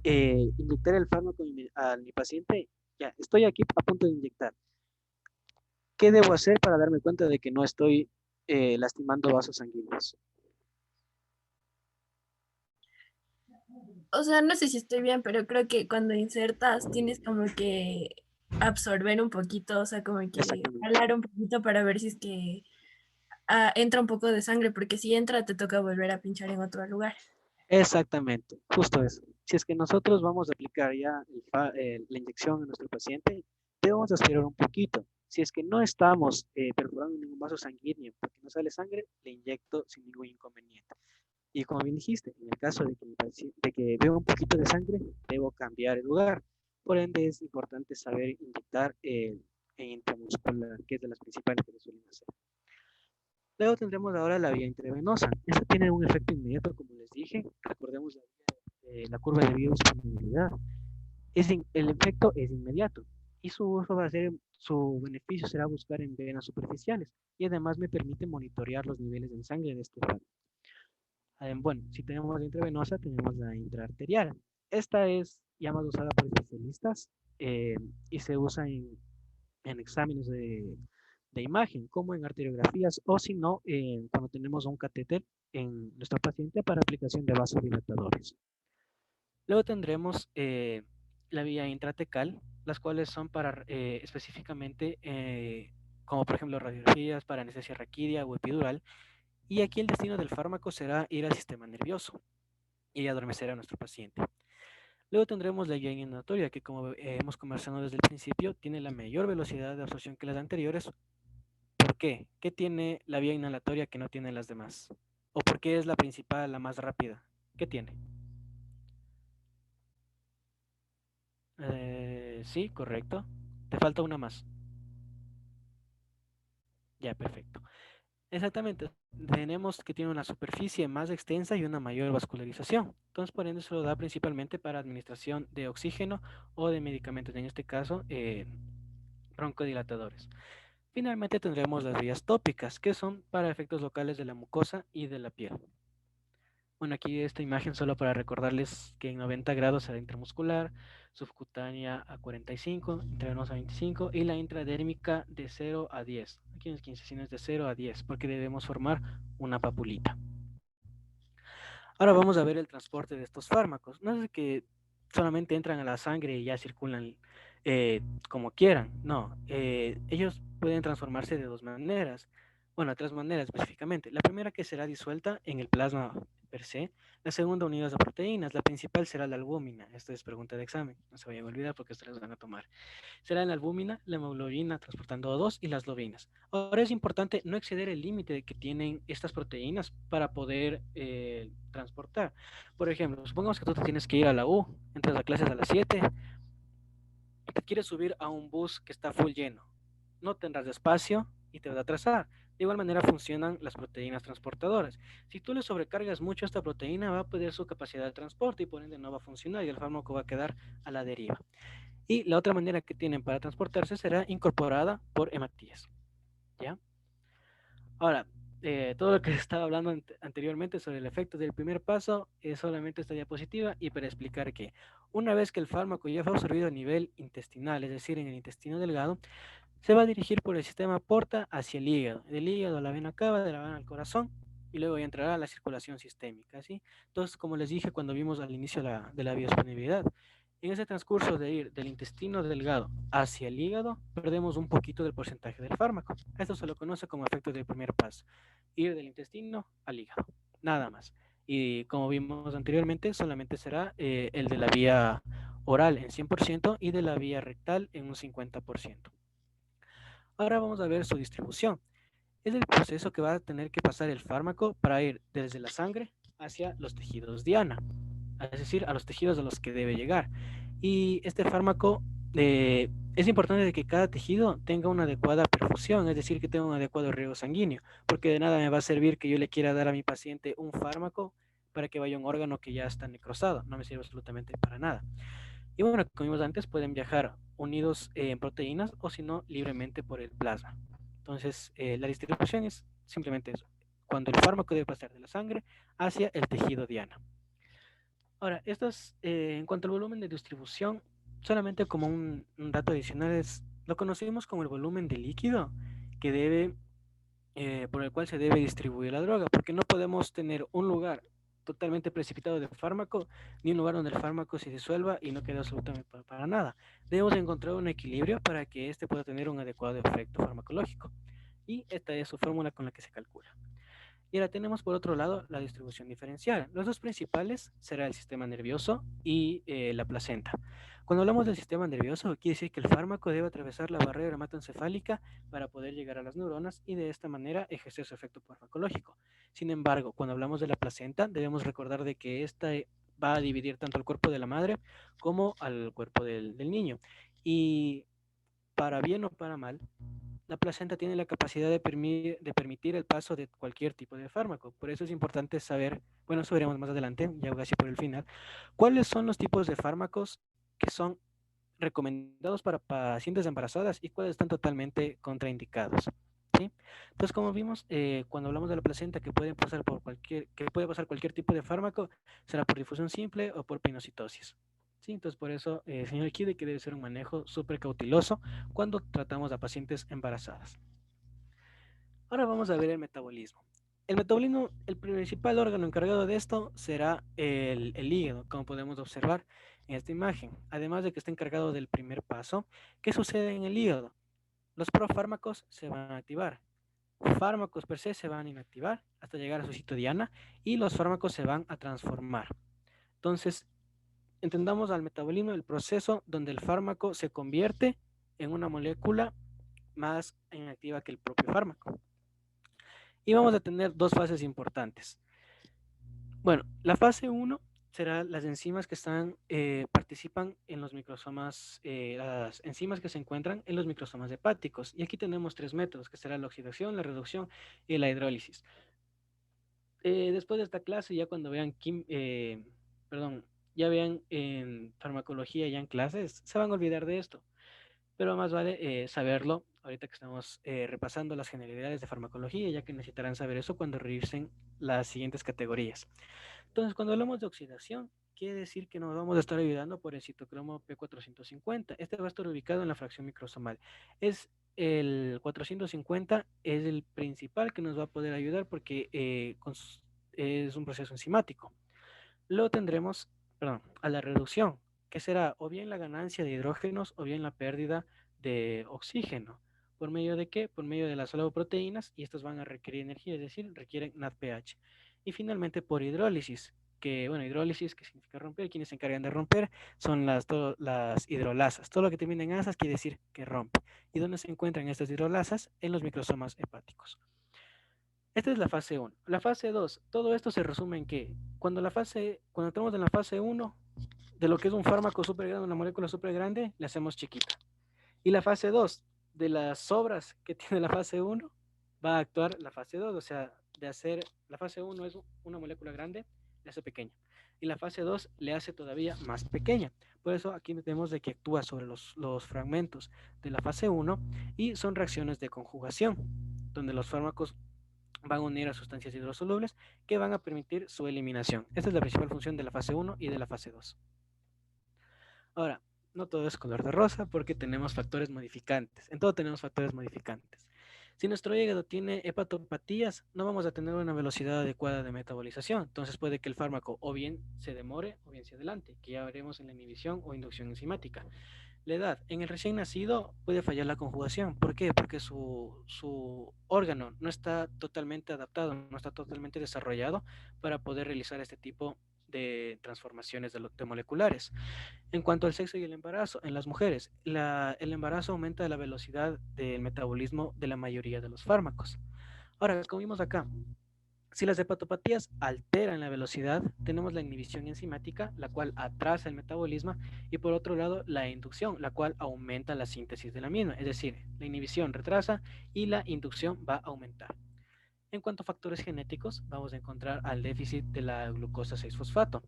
inyectar el fármaco a mi paciente, ya estoy aquí a punto de inyectar. ¿Qué debo hacer para darme cuenta de que no estoy lastimando vasos sanguíneos? O sea, no sé si estoy bien, pero creo que cuando insertas tienes como que absorber un poquito, o sea, como que Exactamente. jalar un poquito para ver si es que entra un poco de sangre, porque si entra te toca volver a pinchar en otro lugar. Exactamente, justo eso. Si es que nosotros vamos a aplicar ya la inyección a nuestro paciente, debemos aspirar un poquito. Si es que no estamos perforando ningún vaso sanguíneo porque no sale sangre, le inyecto sin ningún inconveniente. Y como bien dijiste, en el caso de que veo un poquito de sangre, debo cambiar el lugar. Por ende, es importante saber inyectar en intramuscular, que es de las principales que se suelen hacer. Luego tendremos ahora la vía intravenosa. Esta tiene un efecto inmediato, como les dije. Recordemos la curva de biodisponibilidad. El efecto es inmediato y su uso su beneficio será buscar en venas superficiales y además me permite monitorear los niveles de sangre de este fármaco. Bueno, si tenemos la intravenosa, tenemos la intraarterial. Esta es ya más usada por especialistas y se usa en exámenes de imagen, como en arteriografías o si no, cuando tenemos un catéter en nuestro paciente para aplicación de vasodilatadores. Luego tendremos la vía intratecal, las cuales son para específicamente, como por ejemplo radiografías para anestesia raquídea o epidural, y aquí el destino del fármaco será ir al sistema nervioso y adormecer a nuestro paciente. Luego tendremos la vía inhalatoria, que como hemos conversado desde el principio, tiene la mayor velocidad de absorción que las anteriores. ¿Por qué? ¿Qué tiene la vía inhalatoria que no tienen las demás? ¿O por qué es la principal, la más rápida? ¿Qué tiene? Sí, correcto. Te falta una más. Ya, perfecto. Exactamente. Tenemos que tiene una superficie más extensa y una mayor vascularización. Entonces, por ende, se lo da principalmente para administración de oxígeno o de medicamentos, en este caso, broncodilatadores. Finalmente tendremos las vías tópicas, que son para efectos locales de la mucosa y de la piel. Bueno, aquí esta imagen solo para recordarles que en 90 grados será intramuscular, subcutánea a 45, intravenosa a 25 y la intradérmica de 0 a 10. Aquí en las 15 sino es de 0 a 10 porque debemos formar una papulita. Ahora vamos a ver el transporte de estos fármacos. No es que solamente entran a la sangre y ya circulan como quieran. No, ellos pueden transformarse de dos maneras. Bueno, tres maneras específicamente. La primera que será disuelta en el plasma per se. La segunda unidas a proteínas. La principal será la albúmina. Esto es pregunta de examen. No se vayan a olvidar porque ustedes van a tomar. Será la albúmina, la hemoglobina transportando O2 y las lobinas. Ahora es importante no exceder el límite que tienen estas proteínas para poder transportar. Por ejemplo, supongamos que tú te tienes que ir a la U, entras a clases a las 7, te quieres subir a un bus que está full lleno. No tendrás espacio y te vas a atrasar. De igual manera funcionan las proteínas transportadoras. Si tú le sobrecargas mucho a esta proteína, va a perder su capacidad de transporte y por ende no va a funcionar y el fármaco va a quedar a la deriva. Y la otra manera que tienen para transportarse será incorporada por hematías. ¿Ya? Ahora, todo lo que estaba hablando anteriormente sobre el efecto del primer paso es solamente esta diapositiva y para explicar que una vez que el fármaco ya fue absorbido a nivel intestinal, es decir, en el intestino delgado, se va a dirigir por el sistema porta hacia el hígado, del hígado a la vena cava, de la vena al corazón y luego ya entrará a la circulación sistémica, ¿sí? Entonces, como les dije cuando vimos al inicio de la biodisponibilidad, en ese transcurso de ir del intestino delgado hacia el hígado, perdemos un poquito del porcentaje del fármaco. Esto se lo conoce como efecto del primer paso, ir del intestino al hígado, nada más. Y como vimos anteriormente, solamente será el de la vía oral en 100% y de la vía rectal en un 50%. Ahora vamos a ver su distribución. Es el proceso que va a tener que pasar el fármaco para ir desde la sangre hacia los tejidos diana, es decir, a los tejidos a los que debe llegar. Y este fármaco es importante que cada tejido tenga una adecuada perfusión, es decir, que tenga un adecuado riego sanguíneo, porque de nada me va a servir que yo le quiera dar a mi paciente un fármaco para que vaya a un órgano que ya está necrosado, no me sirve absolutamente para nada. Y bueno, como vimos antes, pueden viajar unidos en proteínas o si no, libremente por el plasma. Entonces, la distribución es simplemente eso, cuando el fármaco debe pasar de la sangre hacia el tejido diana. Ahora, estos, en cuanto al volumen de distribución, solamente como un dato adicional es, lo conocemos como el volumen de líquido que debe, por el cual se debe distribuir la droga, porque no podemos tener un lugar totalmente precipitado de fármaco, ni un lugar donde el fármaco se disuelva y no quede absolutamente para nada. Debemos encontrar un equilibrio para que éste pueda tener un adecuado efecto farmacológico. Y esta es su fórmula con la que se calcula. Y ahora tenemos por otro lado la distribución diferencial. Los dos principales será el sistema nervioso y la placenta. Cuando hablamos del sistema nervioso, quiere decir que el fármaco debe atravesar la barrera hematoencefálica para poder llegar a las neuronas y de esta manera ejercer su efecto farmacológico. Sin embargo, cuando hablamos de la placenta, debemos recordar de que esta va a dividir tanto al cuerpo de la madre como al cuerpo del niño. Y para bien o para mal, la placenta tiene la capacidad de permitir el paso de cualquier tipo de fármaco. Por eso es importante saber, bueno, eso veremos más adelante, ya casi por el final, cuáles son los tipos de fármacos que son recomendados para pacientes embarazadas y cuáles están totalmente contraindicados. ¿Sí? Entonces, como vimos, cuando hablamos de la placenta que puede pasar cualquier tipo de fármaco, será por difusión simple o por pinocitosis. ¿Sí? Entonces, por eso, señor Kide, que debe ser un manejo súper cauteloso cuando tratamos a pacientes embarazadas. Ahora vamos a ver el metabolismo. El metabolismo, el principal órgano encargado de esto será el hígado, como podemos observar en esta imagen. Además de que está encargado del primer paso, ¿qué sucede en el hígado? Los profármacos se van a activar, fármacos per se se van a inactivar hasta llegar a su sitio diana y los fármacos se van a transformar. Entonces, entendamos al metabolismo el proceso donde el fármaco se convierte en una molécula más inactiva que el propio fármaco. Y vamos a tener dos fases importantes. Bueno, la fase 1 será las enzimas que participan en los microsomas, las enzimas que se encuentran en los microsomas hepáticos. Y aquí tenemos tres métodos, que será la oxidación, la reducción y la hidrólisis. Después de esta clase, ya cuando vean, ya vean en farmacología ya en clases, se van a olvidar de esto. Pero más vale saberlo ahorita que estamos repasando las generalidades de farmacología, ya que necesitarán saber eso cuando revisen las siguientes categorías. Entonces, cuando hablamos de oxidación, quiere decir que nos vamos a estar ayudando por el citocromo P450. Este va a estar ubicado en la fracción microsomal. El 450 es el principal que nos va a poder ayudar porque es un proceso enzimático. Luego tendremos, a la reducción, que será o bien la ganancia de hidrógenos o bien la pérdida de oxígeno. ¿Por medio de qué? Por medio de las oligoproteínas, y estas van a requerir energía, es decir, requieren NADPH. Y finalmente por hidrólisis, hidrólisis, que significa romper, quienes se encargan de romper son las hidrolasas. Todo lo que termina en asas quiere decir que rompe. ¿Y dónde se encuentran estas hidrolasas? En los microsomas hepáticos. Esta es la fase 1. La fase 2, todo esto se resume en que cuando estamos en la fase 1 de lo que es un fármaco súper grande, una molécula súper grande, le hacemos chiquita. Y la fase 2, de las sobras que tiene la fase 1, va a actuar la fase 2, o sea, la fase 1 es una molécula grande, le hace pequeña. Y la fase 2 le hace todavía más pequeña. Por eso aquí vemos de que actúa sobre los fragmentos de la fase 1 y son reacciones de conjugación, donde los fármacos van a unir a sustancias hidrosolubles que van a permitir su eliminación. Esta es la principal función de la fase 1 y de la fase 2. Ahora, no todo es color de rosa porque tenemos factores modificantes. En todo tenemos factores modificantes. Si nuestro hígado tiene hepatopatías, no vamos a tener una velocidad adecuada de metabolización. Entonces puede que el fármaco o bien se demore o bien se adelante, que ya veremos en la inhibición o inducción enzimática. La edad. En el recién nacido puede fallar la conjugación. ¿Por qué? Porque su órgano no está totalmente adaptado, no está totalmente desarrollado para poder realizar este tipo de transformaciones de moleculares. En cuanto al sexo y el embarazo, en las mujeres, el embarazo aumenta la velocidad del metabolismo de la mayoría de los fármacos. Ahora, como vimos acá, si las hepatopatías alteran la velocidad, tenemos la inhibición enzimática, la cual atrasa el metabolismo, y por otro lado, la inducción, la cual aumenta la síntesis de la misma. Es decir, la inhibición retrasa y la inducción va a aumentar. En cuanto a factores genéticos, vamos a encontrar al déficit de la glucosa 6-fosfato.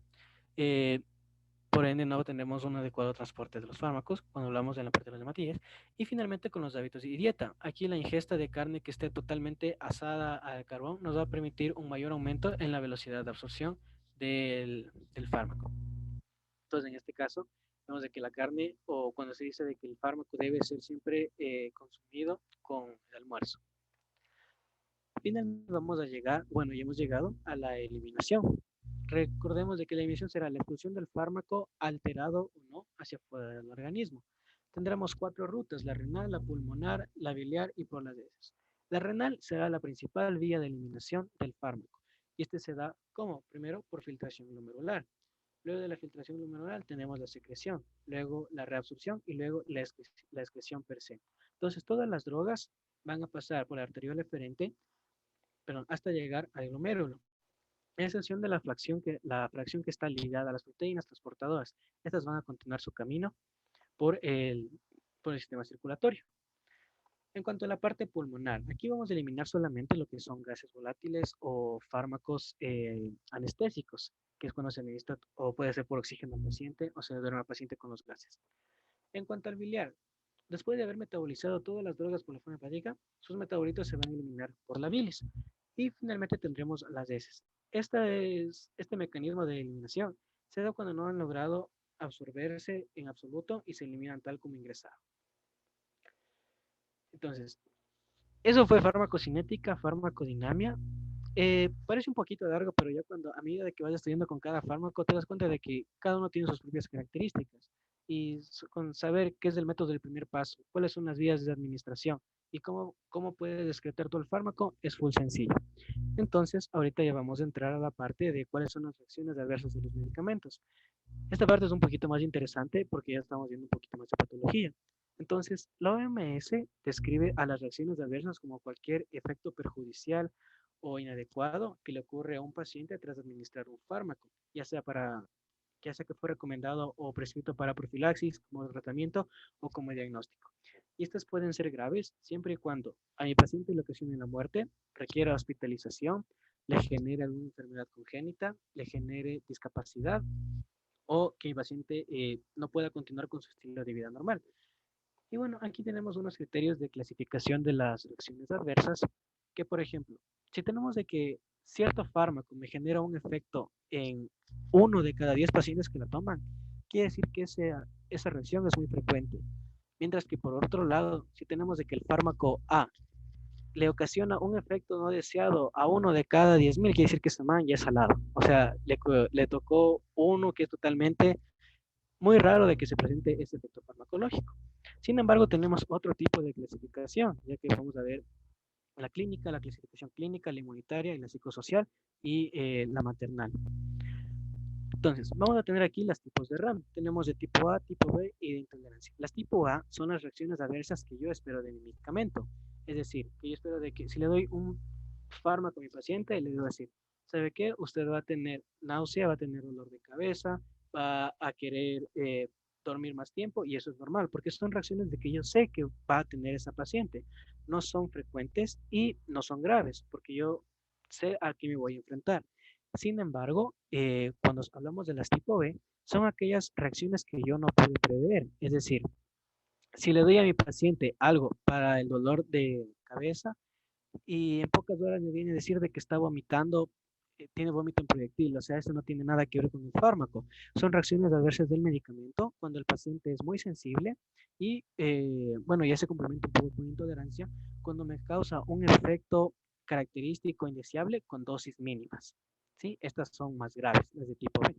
Por ende, no tenemos un adecuado transporte de los fármacos cuando hablamos de la parte de las hematías. Y finalmente, con los hábitos y dieta. Aquí la ingesta de carne que esté totalmente asada al carbón nos va a permitir un mayor aumento en la velocidad de absorción del fármaco. Entonces, en este caso, vemos de que la carne, o cuando se dice de que el fármaco debe ser siempre consumido con el almuerzo. Finalmente vamos a llegar, ya hemos llegado a la eliminación. Recordemos de que la eliminación será la expulsión del fármaco alterado o no hacia fuera del organismo. Tendremos 4 rutas: la renal, la pulmonar, la biliar y por las heces. La renal será la principal vía de eliminación del fármaco. Y este se da como, primero, por filtración glomerular. Luego de la filtración glomerular tenemos la secreción, luego la reabsorción y luego la excreción per se. Entonces, todas las drogas van a pasar por la arteriola eferente, hasta llegar al glomérulo. Excepción de la fracción que está ligada a las proteínas transportadoras. Estas van a continuar su camino por el sistema circulatorio. En cuanto a la parte pulmonar, aquí vamos a eliminar solamente lo que son gases volátiles o fármacos anestésicos, que es cuando se necesita, o puede ser por oxígeno al paciente, o se duerme al paciente con los gases. En cuanto al biliar, después de haber metabolizado todas las drogas por la forma hepática, sus metabolitos se van a eliminar por la bilis. Y finalmente tendremos las heces. Este mecanismo de eliminación se da cuando no han logrado absorberse en absoluto y se eliminan tal como ingresaron. Entonces, eso fue farmacocinética, farmacodinamia. Parece un poquito largo, pero ya a medida de que vayas estudiando con cada fármaco, te das cuenta de que cada uno tiene sus propias características. Y con saber qué es el método del primer paso, cuáles son las vías de administración y cómo puedes descritar todo el fármaco, es full sencillo. Entonces, ahorita ya vamos a entrar a la parte de cuáles son las reacciones adversas de los medicamentos. Esta parte es un poquito más interesante porque ya estamos viendo un poquito más de patología. Entonces, la OMS describe a las reacciones adversas como cualquier efecto perjudicial o inadecuado que le ocurre a un paciente tras administrar un fármaco, ya sea que fue recomendado o prescrito para profilaxis, como tratamiento o como diagnóstico. Y estas pueden ser graves siempre y cuando a mi paciente le ocasione la muerte, requiera hospitalización, le genere alguna enfermedad congénita, le genere discapacidad o que mi paciente no pueda continuar con su estilo de vida normal. Y bueno, aquí tenemos unos criterios de clasificación de las reacciones adversas, que por ejemplo, si tenemos de que cierto fármaco me genera un efecto en 1 de cada 10 pacientes que la toman, quiere decir que esa reacción es muy frecuente. Mientras que por otro lado, si tenemos de que el fármaco A le ocasiona un efecto no deseado a 1 de cada 10.000, quiere decir que ese man ya es salado. O sea, le tocó uno que es totalmente muy raro de que se presente ese efecto farmacológico. Sin embargo, tenemos otro tipo de clasificación, ya que vamos a ver la clínica, la clasificación clínica, la inmunitaria y la psicosocial y la maternal. Entonces, vamos a tener aquí las tipos de RAM. Tenemos de tipo A, tipo B y de intolerancia. Las tipo A son las reacciones adversas que yo espero de mi medicamento. Es decir, que yo espero de que si le doy un fármaco a mi paciente, le digo así, ¿sabe qué? Usted va a tener náusea, va a tener dolor de cabeza, va a querer dormir más tiempo y eso es normal, porque son reacciones de que yo sé que va a tener esa paciente. No son frecuentes y no son graves, porque yo sé a qué me voy a enfrentar. Sin embargo, cuando hablamos de las tipo B, son aquellas reacciones que yo no pude prever. Es decir, si le doy a mi paciente algo para el dolor de cabeza y en pocas horas me viene a decir de que está vomitando, tiene vómito en proyectil, o sea, eso no tiene nada que ver con el fármaco. Son reacciones adversas del medicamento cuando el paciente es muy sensible y, bueno, ya se complementa un poco con intolerancia, cuando me causa un efecto característico indeseable con dosis mínimas. ¿Sí? Estas son más graves, las de tipo B.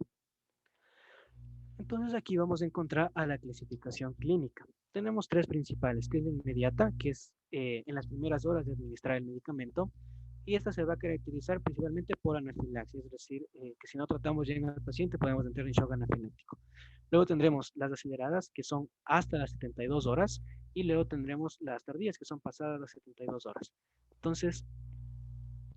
Entonces aquí vamos a encontrar a la clasificación clínica. Tenemos tres principales, que es la inmediata, que es en las primeras horas de administrar el medicamento, y esta se va a caracterizar principalmente por anafilaxia, es decir, que si no tratamos bien al paciente podemos entrar en shock anafiláctico. Luego tendremos las aceleradas, que son hasta las 72 horas, y luego tendremos las tardías, que son pasadas las 72 horas. Entonces,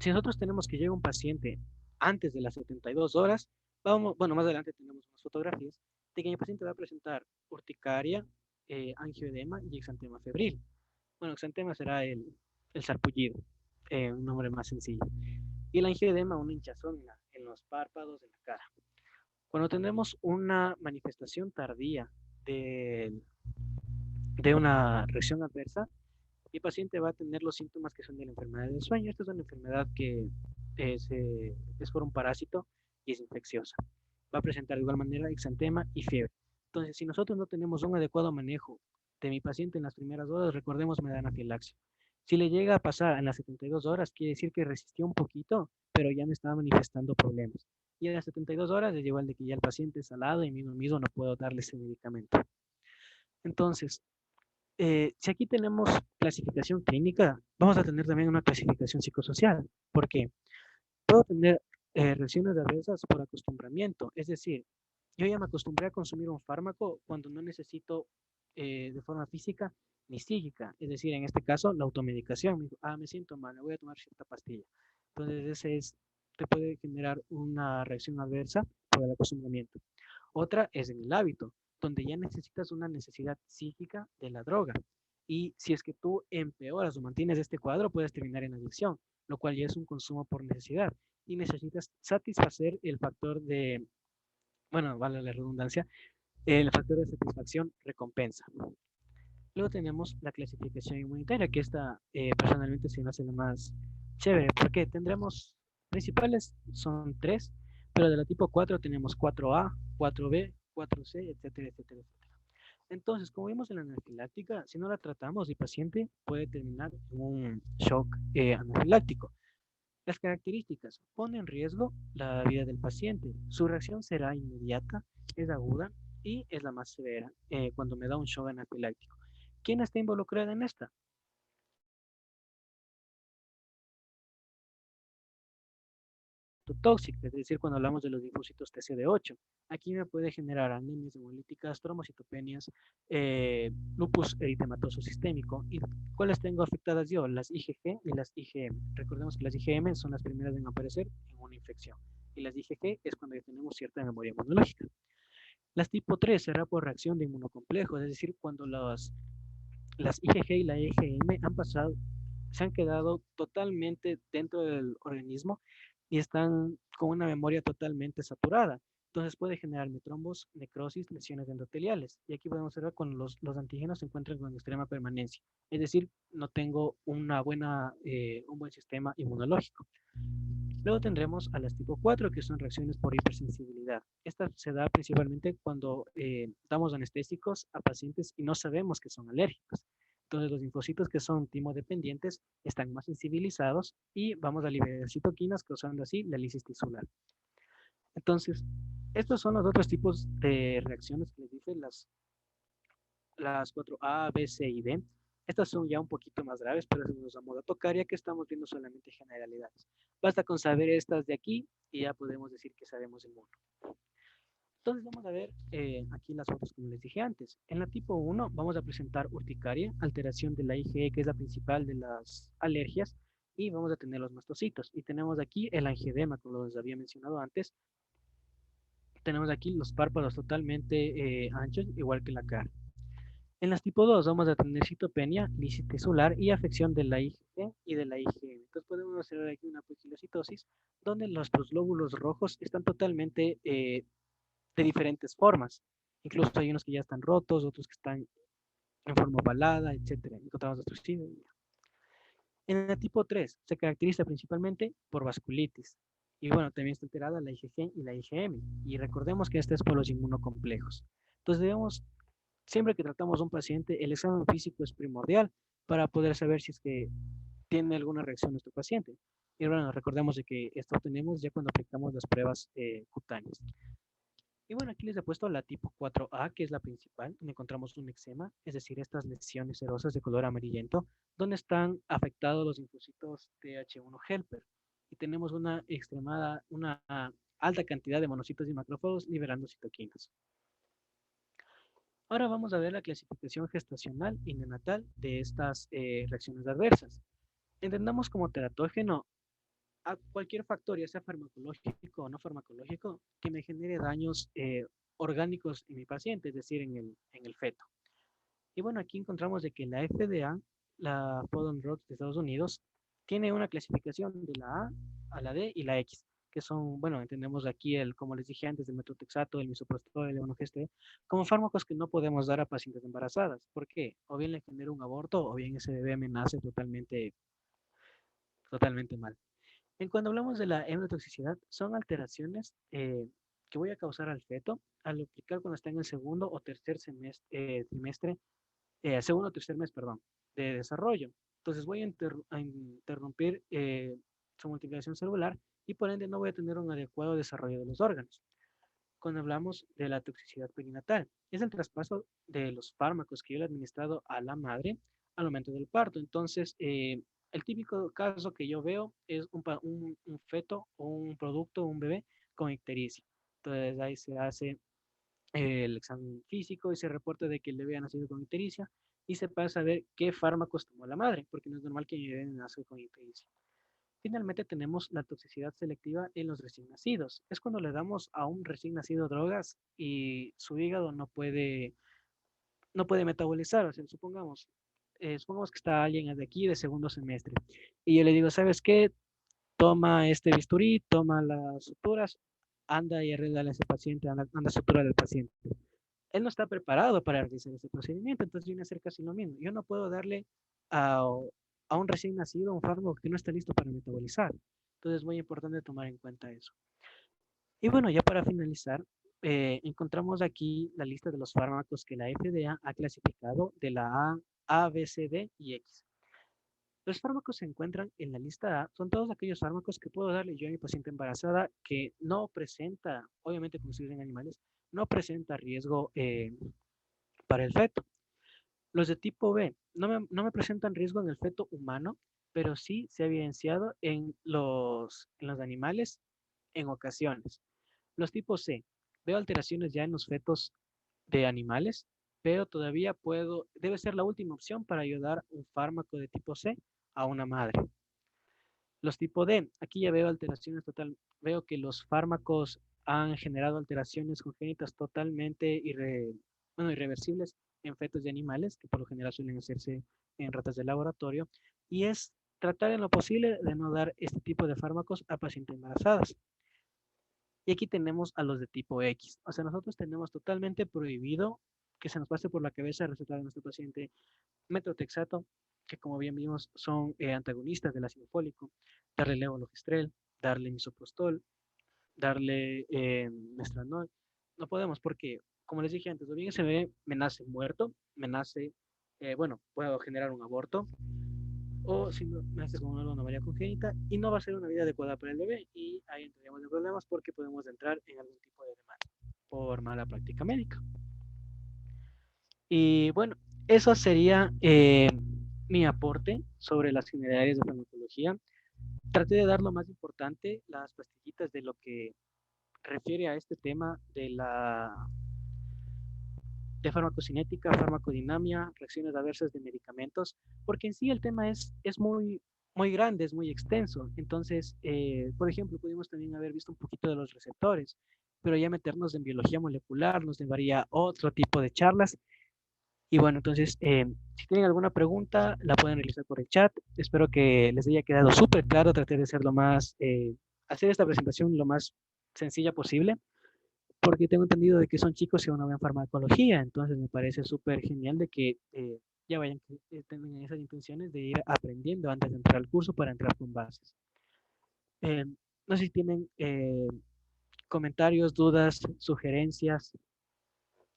si nosotros tenemos que llegue un paciente antes de las 72 horas, vamos, bueno, más adelante tenemos unas fotografías de que el paciente va a presentar urticaria, angioedema y exantema febril. Bueno, exantema será el sarpullido, un nombre más sencillo. Y el angioedema, una hinchazón en los párpados de la cara. Cuando tenemos una manifestación tardía de, de una reacción adversa, mi paciente va a tener los síntomas que son de la enfermedad del sueño. Esta es una enfermedad que es por un parásito y es infecciosa. Va a presentar de igual manera exantema y fiebre. Entonces, si nosotros no tenemos un adecuado manejo de mi paciente en las primeras horas, recordemos, me da anafilaxia. Si le llega a pasar en las 72 horas, quiere decir que resistió un poquito, pero ya me estaba manifestando problemas. Y a las 72 horas es igual de que ya el paciente es salado y mismo no puedo darle ese medicamento. Entonces, si aquí tenemos clasificación clínica, vamos a tener también una clasificación psicosocial. ¿Por qué? Puedo tener reacciones adversas por acostumbramiento, es decir, yo ya me acostumbré a consumir un fármaco cuando no necesito de forma física ni psíquica, es decir, en este caso la automedicación. Me digo, me siento mal, me voy a tomar cierta pastilla. Entonces, te puede generar una reacción adversa por el acostumbramiento. Otra es en el hábito, donde ya necesitas una necesidad psíquica de la droga. Y si es que tú empeoras o mantienes este cuadro, puedes terminar en adicción, lo cual ya es un consumo por necesidad. Y necesitas satisfacer el factor de, bueno, vale la redundancia, el factor de satisfacción recompensa. Luego tenemos la clasificación inmunitaria, que esta personalmente se me hace la más chévere, porque tendremos principales, son tres, pero de la tipo 4 tenemos 4A, 4B, 4C, etcétera, etcétera, etcétera. Entonces, como vimos en la anafiláctica, si no la tratamos, el paciente puede terminar en un shock anafiláctico. Las características ponen en riesgo la vida del paciente. Su reacción será inmediata, es aguda y es la más severa cuando me da un shock anafiláctico. ¿Quién está involucrado en esta? hematotóxica, es decir, cuando hablamos de los linfocitos TCD8. Aquí me puede generar anemias hemolíticas, trombocitopenias, lupus eritematoso sistémico. ¿Y cuáles tengo afectadas yo? Las IgG y las IgM. Recordemos que las IgM son las primeras en aparecer en una infección. Y las IgG es cuando ya tenemos cierta memoria inmunológica. Las tipo 3 será por reacción de inmunocomplejos, es decir, cuando las IgG y la IgM se han quedado totalmente dentro del organismo y están con una memoria totalmente saturada. Entonces puede generar trombos, necrosis, lesiones endoteliales. Y aquí podemos observar cuando los antígenos se encuentran con extrema permanencia. Es decir, no tengo un buen sistema inmunológico. Luego tendremos a las tipo 4, que son reacciones por hipersensibilidad. Esta se da principalmente cuando damos anestésicos a pacientes y no sabemos que son alérgicos. Entonces los linfocitos que son timodependientes están más sensibilizados y vamos a liberar citoquinas, causando así la lisis tisular. Entonces, estos son los otros tipos de reacciones que les dije, las 4A, B, C y D. Estas son ya un poquito más graves, pero eso nos vamos a tocar ya que estamos viendo solamente generalidades. Basta con saber estas de aquí y ya podemos decir que sabemos el mundo. Entonces vamos a ver aquí las fotos como les dije antes. En la tipo 1 vamos a presentar urticaria, alteración de la IgE, que es la principal de las alergias, y vamos a tener los mastocitos. Y tenemos aquí el angioedema, como les había mencionado antes. Tenemos aquí los párpados totalmente anchos, igual que la cara. En las tipo 2 vamos a tener citopenia, lisis tisular y afección de la IgG y de la IgM. Entonces podemos hacer aquí una poiquilocitosis donde los glóbulos rojos están totalmente de diferentes formas. Incluso hay unos que ya están rotos, otros que están en forma ovalada, etc. Encontramos destructivo. En el tipo 3 se caracteriza principalmente por vasculitis. Y bueno, también está alterada la IgG y la IgM. Y recordemos que este es por los inmunocomplejos. Entonces debemos, siempre que tratamos a un paciente, el examen físico es primordial para poder saber si es que tiene alguna reacción nuestro paciente. Y bueno, recordemos de que esto tenemos ya cuando aplicamos las pruebas cutáneas. Y bueno, aquí les he puesto la tipo 4A, que es la principal, donde encontramos un eczema, es decir, estas lesiones serosas de color amarillento, donde están afectados los linfocitos Th1 helper. Y tenemos una alta cantidad de monocitos y macrófagos liberando citoquinas. Ahora vamos a ver la clasificación gestacional y neonatal de estas reacciones adversas. Entendamos como teratógeno a cualquier factor, ya sea farmacológico o no farmacológico, que me genere daños orgánicos en mi paciente, es decir, en el feto. Y bueno, aquí encontramos de que la FDA, la Food and Drugs de Estados Unidos, tiene una clasificación de la A a la D y la X, que son, bueno, entendemos aquí como les dije antes, el metotrexato, el misoprostol, el levonorgestrel, como fármacos que no podemos dar a pacientes embarazadas. ¿Por qué? O bien le genera un aborto, o bien ese bebé me nace totalmente mal. Cuando hablamos de la hematotoxicidad, son alteraciones que voy a causar al feto al aplicar cuando está en el segundo o tercer trimestre, segundo o tercer mes, perdón, de desarrollo. Entonces voy a interrumpir su multiplicación celular y por ende no voy a tener un adecuado desarrollo de los órganos. Cuando hablamos de la toxicidad perinatal, es el traspaso de los fármacos que yo le he administrado a la madre al momento del parto. Entonces, el típico caso que yo veo es un feto o un producto, un bebé con ictericia. Entonces ahí se hace el examen físico y se reporta de que el bebé ha nacido con ictericia y se pasa a ver qué fármacos tomó la madre, porque no es normal que el bebé nazca con ictericia. Finalmente tenemos la toxicidad selectiva en los recién nacidos. Es cuando le damos a un recién nacido drogas y su hígado no puede metabolizar. O sea, supongamos que está alguien de aquí de segundo semestre y yo le digo, ¿sabes qué? Toma este bisturí, toma las suturas, anda y arréglale a ese paciente, anda a sutura del paciente. Él no está preparado para realizar ese procedimiento, entonces viene a ser casi lo mismo. Yo no puedo darle a, a un recién nacido un fármaco que no está listo para metabolizar. Entonces es muy importante tomar en cuenta eso. Y bueno, ya para finalizar, encontramos aquí la lista de los fármacos que la FDA ha clasificado de la A, B, C, D y X. Los fármacos se encuentran en la lista A, son todos aquellos fármacos que puedo darle yo a mi paciente embarazada que no presenta, obviamente como se en animales, no presenta riesgo para el feto. Los de tipo B no me presentan riesgo en el feto humano, pero sí se ha evidenciado en los animales en ocasiones. Los tipos C, veo alteraciones ya en los fetos de animales, pero todavía debe ser la última opción para ayudar un fármaco de tipo C a una madre. Los tipo D, aquí ya veo alteraciones veo que los fármacos han generado alteraciones congénitas totalmente irreversibles en fetos de animales, que por lo general suelen hacerse en ratas de laboratorio, y es tratar en lo posible de no dar este tipo de fármacos a pacientes embarazadas. Y aquí tenemos a los de tipo X. O sea, nosotros tenemos totalmente prohibido que se nos pase por la cabeza recetar a nuestro paciente metotrexato, que como bien vimos son antagonistas del ácido fólico, darle levonorgestrel, darle misoprostol, darle mestranol. No podemos porque, como les dije antes, o bien se me nace muerto, puedo generar un aborto, o si no, me nace con una anomalía congénita y no va a ser una vida adecuada para el bebé y ahí entraríamos en problemas porque podemos entrar en algún tipo de demanda por mala práctica médica. Y bueno, eso sería mi aporte sobre las generalidades de farmacología. Traté de dar lo más importante, las pastillitas de lo que refiere a este tema de farmacocinética, farmacodinamia, reacciones adversas de medicamentos, porque en sí el tema es muy, muy grande, es muy extenso. Entonces, por ejemplo, pudimos también haber visto un poquito de los receptores, pero ya meternos en biología molecular nos llevaría a otro tipo de charlas. Y bueno, entonces, si tienen alguna pregunta, la pueden realizar por el chat. Espero que les haya quedado súper claro. Traté de ser hacer esta presentación lo más sencilla posible, porque tengo entendido de que son chicos que van a ver farmacología, entonces me parece súper genial de que ya tengan esas intenciones de ir aprendiendo antes de entrar al curso para entrar con bases. No sé si tienen comentarios, dudas, sugerencias.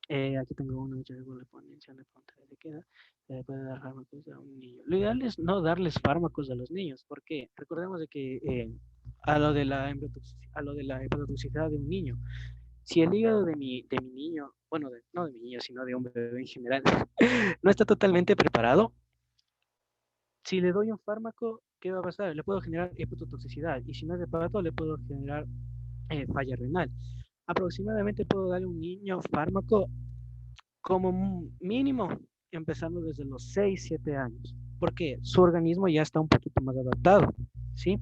Aquí tengo una muchacha con la ponencia, me preguntaré de qué edad se puede dar fármacos a un niño. Lo ideal es no darles fármacos a los niños, porque recordemos de que a lo de la hepatotoxicidad de un niño, si el hígado de mi niño, bueno, no de mi niño, sino de un bebé en general, no está totalmente preparado, si le doy un fármaco, ¿qué va a pasar? Le puedo generar hepatotoxicidad, y si no es hepato, le puedo generar falla renal. Aproximadamente puedo darle a un niño fármaco como mínimo, empezando desde los 6 7 años, porque su organismo ya está un poquito más adaptado, ¿sí?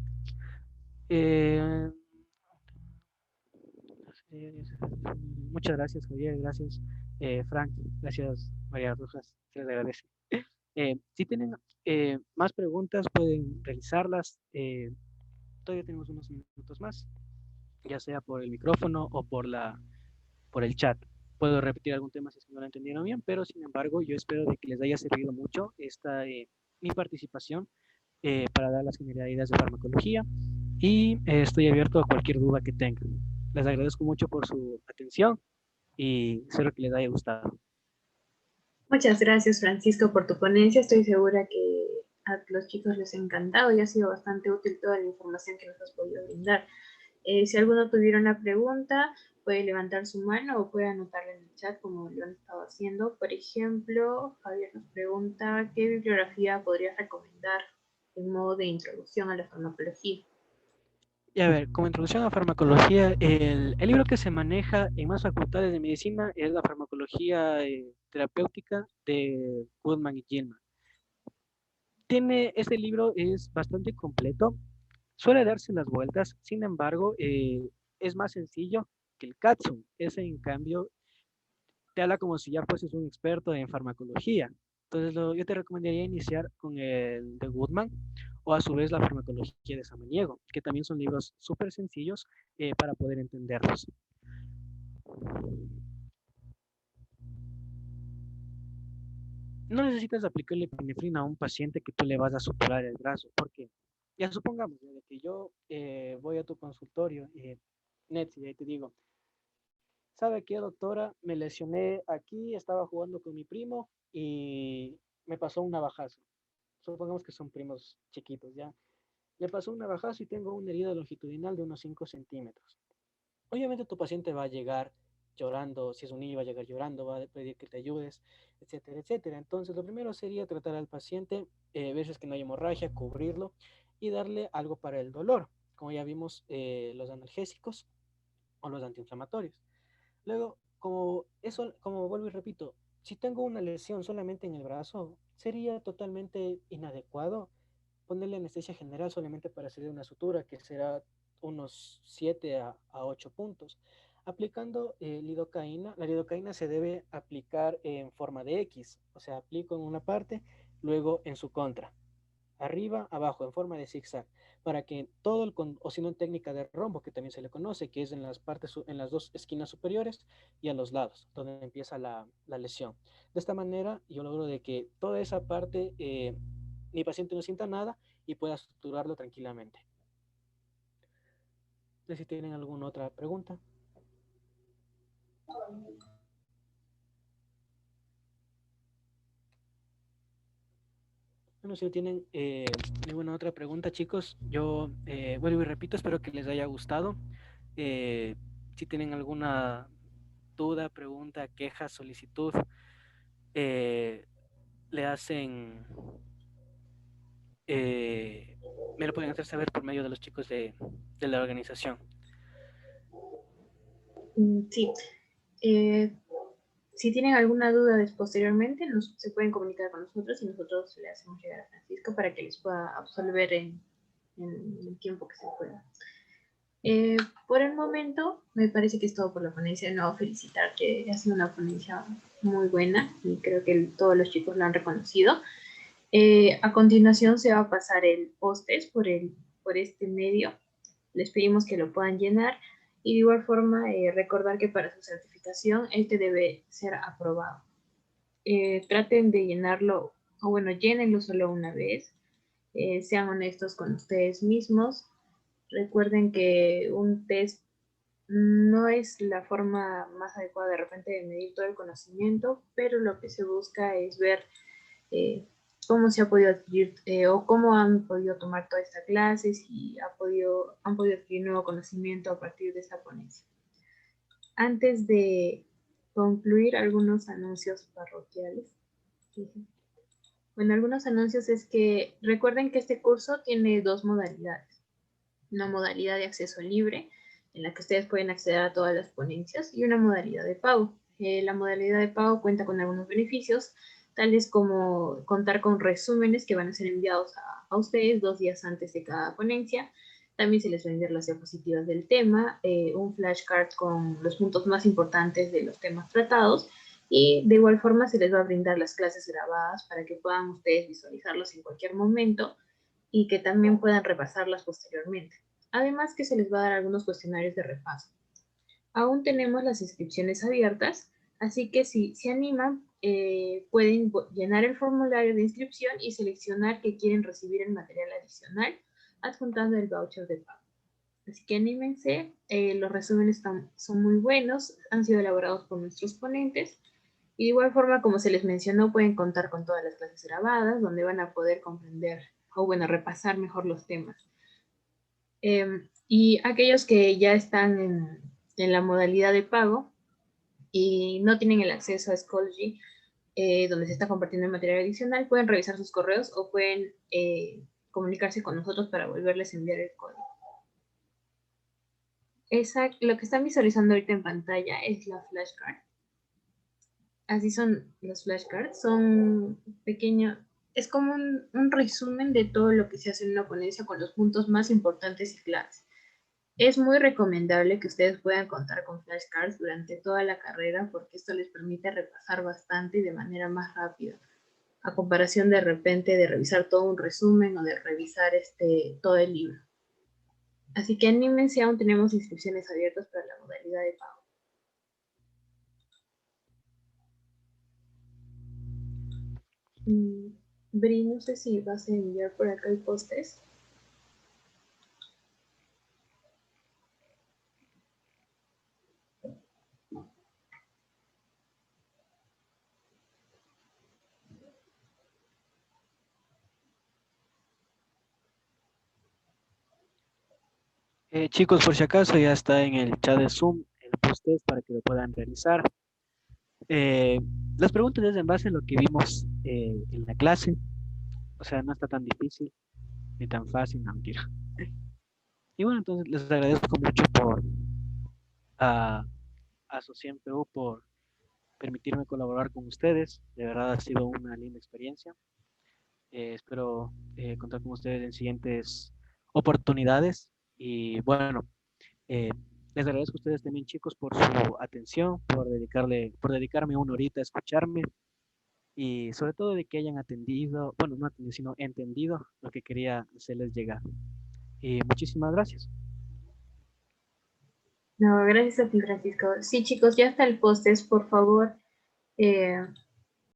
Muchas gracias, Javier, gracias, Frank, gracias, María Rojas, se les agradece. Si tienen más preguntas, pueden realizarlas. Todavía tenemos unos minutos más, ya sea por el micrófono o por el chat. Puedo repetir algún tema si es que no lo entendieron bien, pero sin embargo, yo espero de que les haya servido mucho mi participación para dar las generalidades de farmacología y estoy abierto a cualquier duda que tengan. Les agradezco mucho por su atención y espero que les haya gustado. Muchas gracias, Francisco, por tu ponencia. Estoy segura que a los chicos les ha encantado y ha sido bastante útil toda la información que nos has podido brindar. Si alguno tuviera una pregunta, puede levantar su mano o puede anotarla en el chat como lo han estado haciendo. Por ejemplo, Javier nos pregunta ¿qué bibliografía podrías recomendar en modo de introducción a la farmacología? Y a ver, como introducción a farmacología, el libro que se maneja en más facultades de medicina es la farmacología terapéutica de Goodman y Gilman. Este libro es bastante completo, suele darse las vueltas, sin embargo, es más sencillo que el Katsun. Ese, en cambio, te habla como si ya fueses un experto en farmacología. Entonces, yo te recomendaría iniciar con el de Goodman o a su vez la farmacología de Samaniego, que también son libros súper sencillos para poder entenderlos. No necesitas aplicarle epinefrina a un paciente que tú le vas a suturar el brazo, porque ya supongamos de que yo voy a tu consultorio, Netsi, y ahí te digo, ¿sabe qué, doctora? Me lesioné aquí, estaba jugando con mi primo y me pasó un navajazo. Supongamos que son primos chiquitos, ¿ya? Le pasó un navajazo y tengo una herida longitudinal de unos 5 centímetros. Obviamente tu paciente va a llegar llorando, si es un niño va a llegar llorando, va a pedir que te ayudes, etcétera, etcétera. Entonces lo primero sería tratar al paciente, veces que no hay hemorragia, cubrirlo y darle algo para el dolor, como ya vimos, los analgésicos o los antiinflamatorios. Luego, como vuelvo y repito, si tengo una lesión solamente en el brazo, sería totalmente inadecuado ponerle anestesia general solamente para hacer una sutura, que será unos 7 a 8 puntos. Aplicando lidocaína, la lidocaína se debe aplicar en forma de X, o sea, aplico en una parte, luego en su contra, arriba, abajo, en forma de zigzag, para que todo o si no en técnica de rombo, que también se le conoce, que es en las partes, en las dos esquinas superiores y a los lados, donde empieza la lesión. De esta manera, yo logro de que toda esa parte, mi paciente no sienta nada y pueda suturarlo tranquilamente. No sé si tienen alguna otra pregunta. Bueno, si no tienen ninguna otra pregunta, chicos, yo vuelvo y repito, espero que les haya gustado. Si tienen alguna duda, pregunta, queja, solicitud, le hacen, me lo pueden hacer saber por medio de los chicos de la organización. Sí. Si tienen alguna duda posteriormente, se pueden comunicar con nosotros y nosotros le hacemos llegar a Francisco para que les pueda absolver en el tiempo que se pueda. Por el momento, me parece que es todo por la ponencia. De nuevo, felicitar que ha sido una ponencia muy buena y creo que todos los chicos lo han reconocido. A continuación se va a pasar el post-test por este medio. Les pedimos que lo puedan llenar y de igual forma recordar que para su certificación este debe ser aprobado. Traten de llenarlo, o bueno, llénenlo solo una vez. Sean honestos con ustedes mismos. Recuerden que un test no es la forma más adecuada de repente de medir todo el conocimiento, pero lo que se busca es ver cómo se ha podido adquirir o cómo han podido tomar toda esta clase, si han podido adquirir nuevo conocimiento a partir de esta ponencia. Antes de concluir, algunos anuncios parroquiales. Bueno, algunos anuncios es que recuerden que este curso tiene dos modalidades. Una modalidad de acceso libre, en la que ustedes pueden acceder a todas las ponencias, y una modalidad de pago. La modalidad de pago cuenta con algunos beneficios, tales como contar con resúmenes que van a ser enviados a ustedes 2 días antes de cada ponencia. También se les va a enviar las diapositivas del tema, un flashcard con los puntos más importantes de los temas tratados, y de igual forma se les va a brindar las clases grabadas para que puedan ustedes visualizarlos en cualquier momento y que también puedan repasarlas posteriormente. Además que se les va a dar algunos cuestionarios de repaso. Aún tenemos las inscripciones abiertas, así que si se animan, pueden llenar el formulario de inscripción y seleccionar que quieren recibir el material adicional, adjuntando el voucher de pago. Así que anímense, los resúmenes son muy buenos, han sido elaborados por nuestros ponentes, y de igual forma, como se les mencionó, pueden contar con todas las clases grabadas, donde van a poder comprender, o bueno, repasar mejor los temas. Y aquellos que ya están en la modalidad de pago y no tienen el acceso a Schoology, donde se está compartiendo el material adicional, pueden revisar sus correos o pueden comunicarse con nosotros para volverles a enviar el código. Lo que están visualizando ahorita en pantalla es la flashcard. Así son los flashcards, son pequeños, es como un resumen de todo lo que se hace en una ponencia con los puntos más importantes y claves. Es muy recomendable que ustedes puedan contar con flashcards durante toda la carrera porque esto les permite repasar bastante y de manera más rápida, a comparación de repente de revisar todo un resumen o de revisar todo el libro. Así que anímense, aún tenemos inscripciones abiertas para la modalidad de pago. Bri, no sé si vas a enviar por acá el post-test. Chicos, por si acaso ya está en el chat de Zoom el post-test para que lo puedan realizar. Las preguntas es en base a lo que vimos en la clase. O sea, no está tan difícil ni tan fácil, no mentira. Y bueno, entonces les agradezco mucho a SOCIEMPU por permitirme colaborar con ustedes. De verdad ha sido una linda experiencia. Espero contar con ustedes en siguientes oportunidades. Y bueno, eh, les agradezco a ustedes también, chicos, por su atención, por dedicarme una horita a escucharme y sobre todo de que hayan atendido, bueno, no atendido, sino entendido lo que quería hacerles llegar. Y muchísimas gracias. No, gracias a ti, Francisco. Sí, chicos, ya está el post, por favor.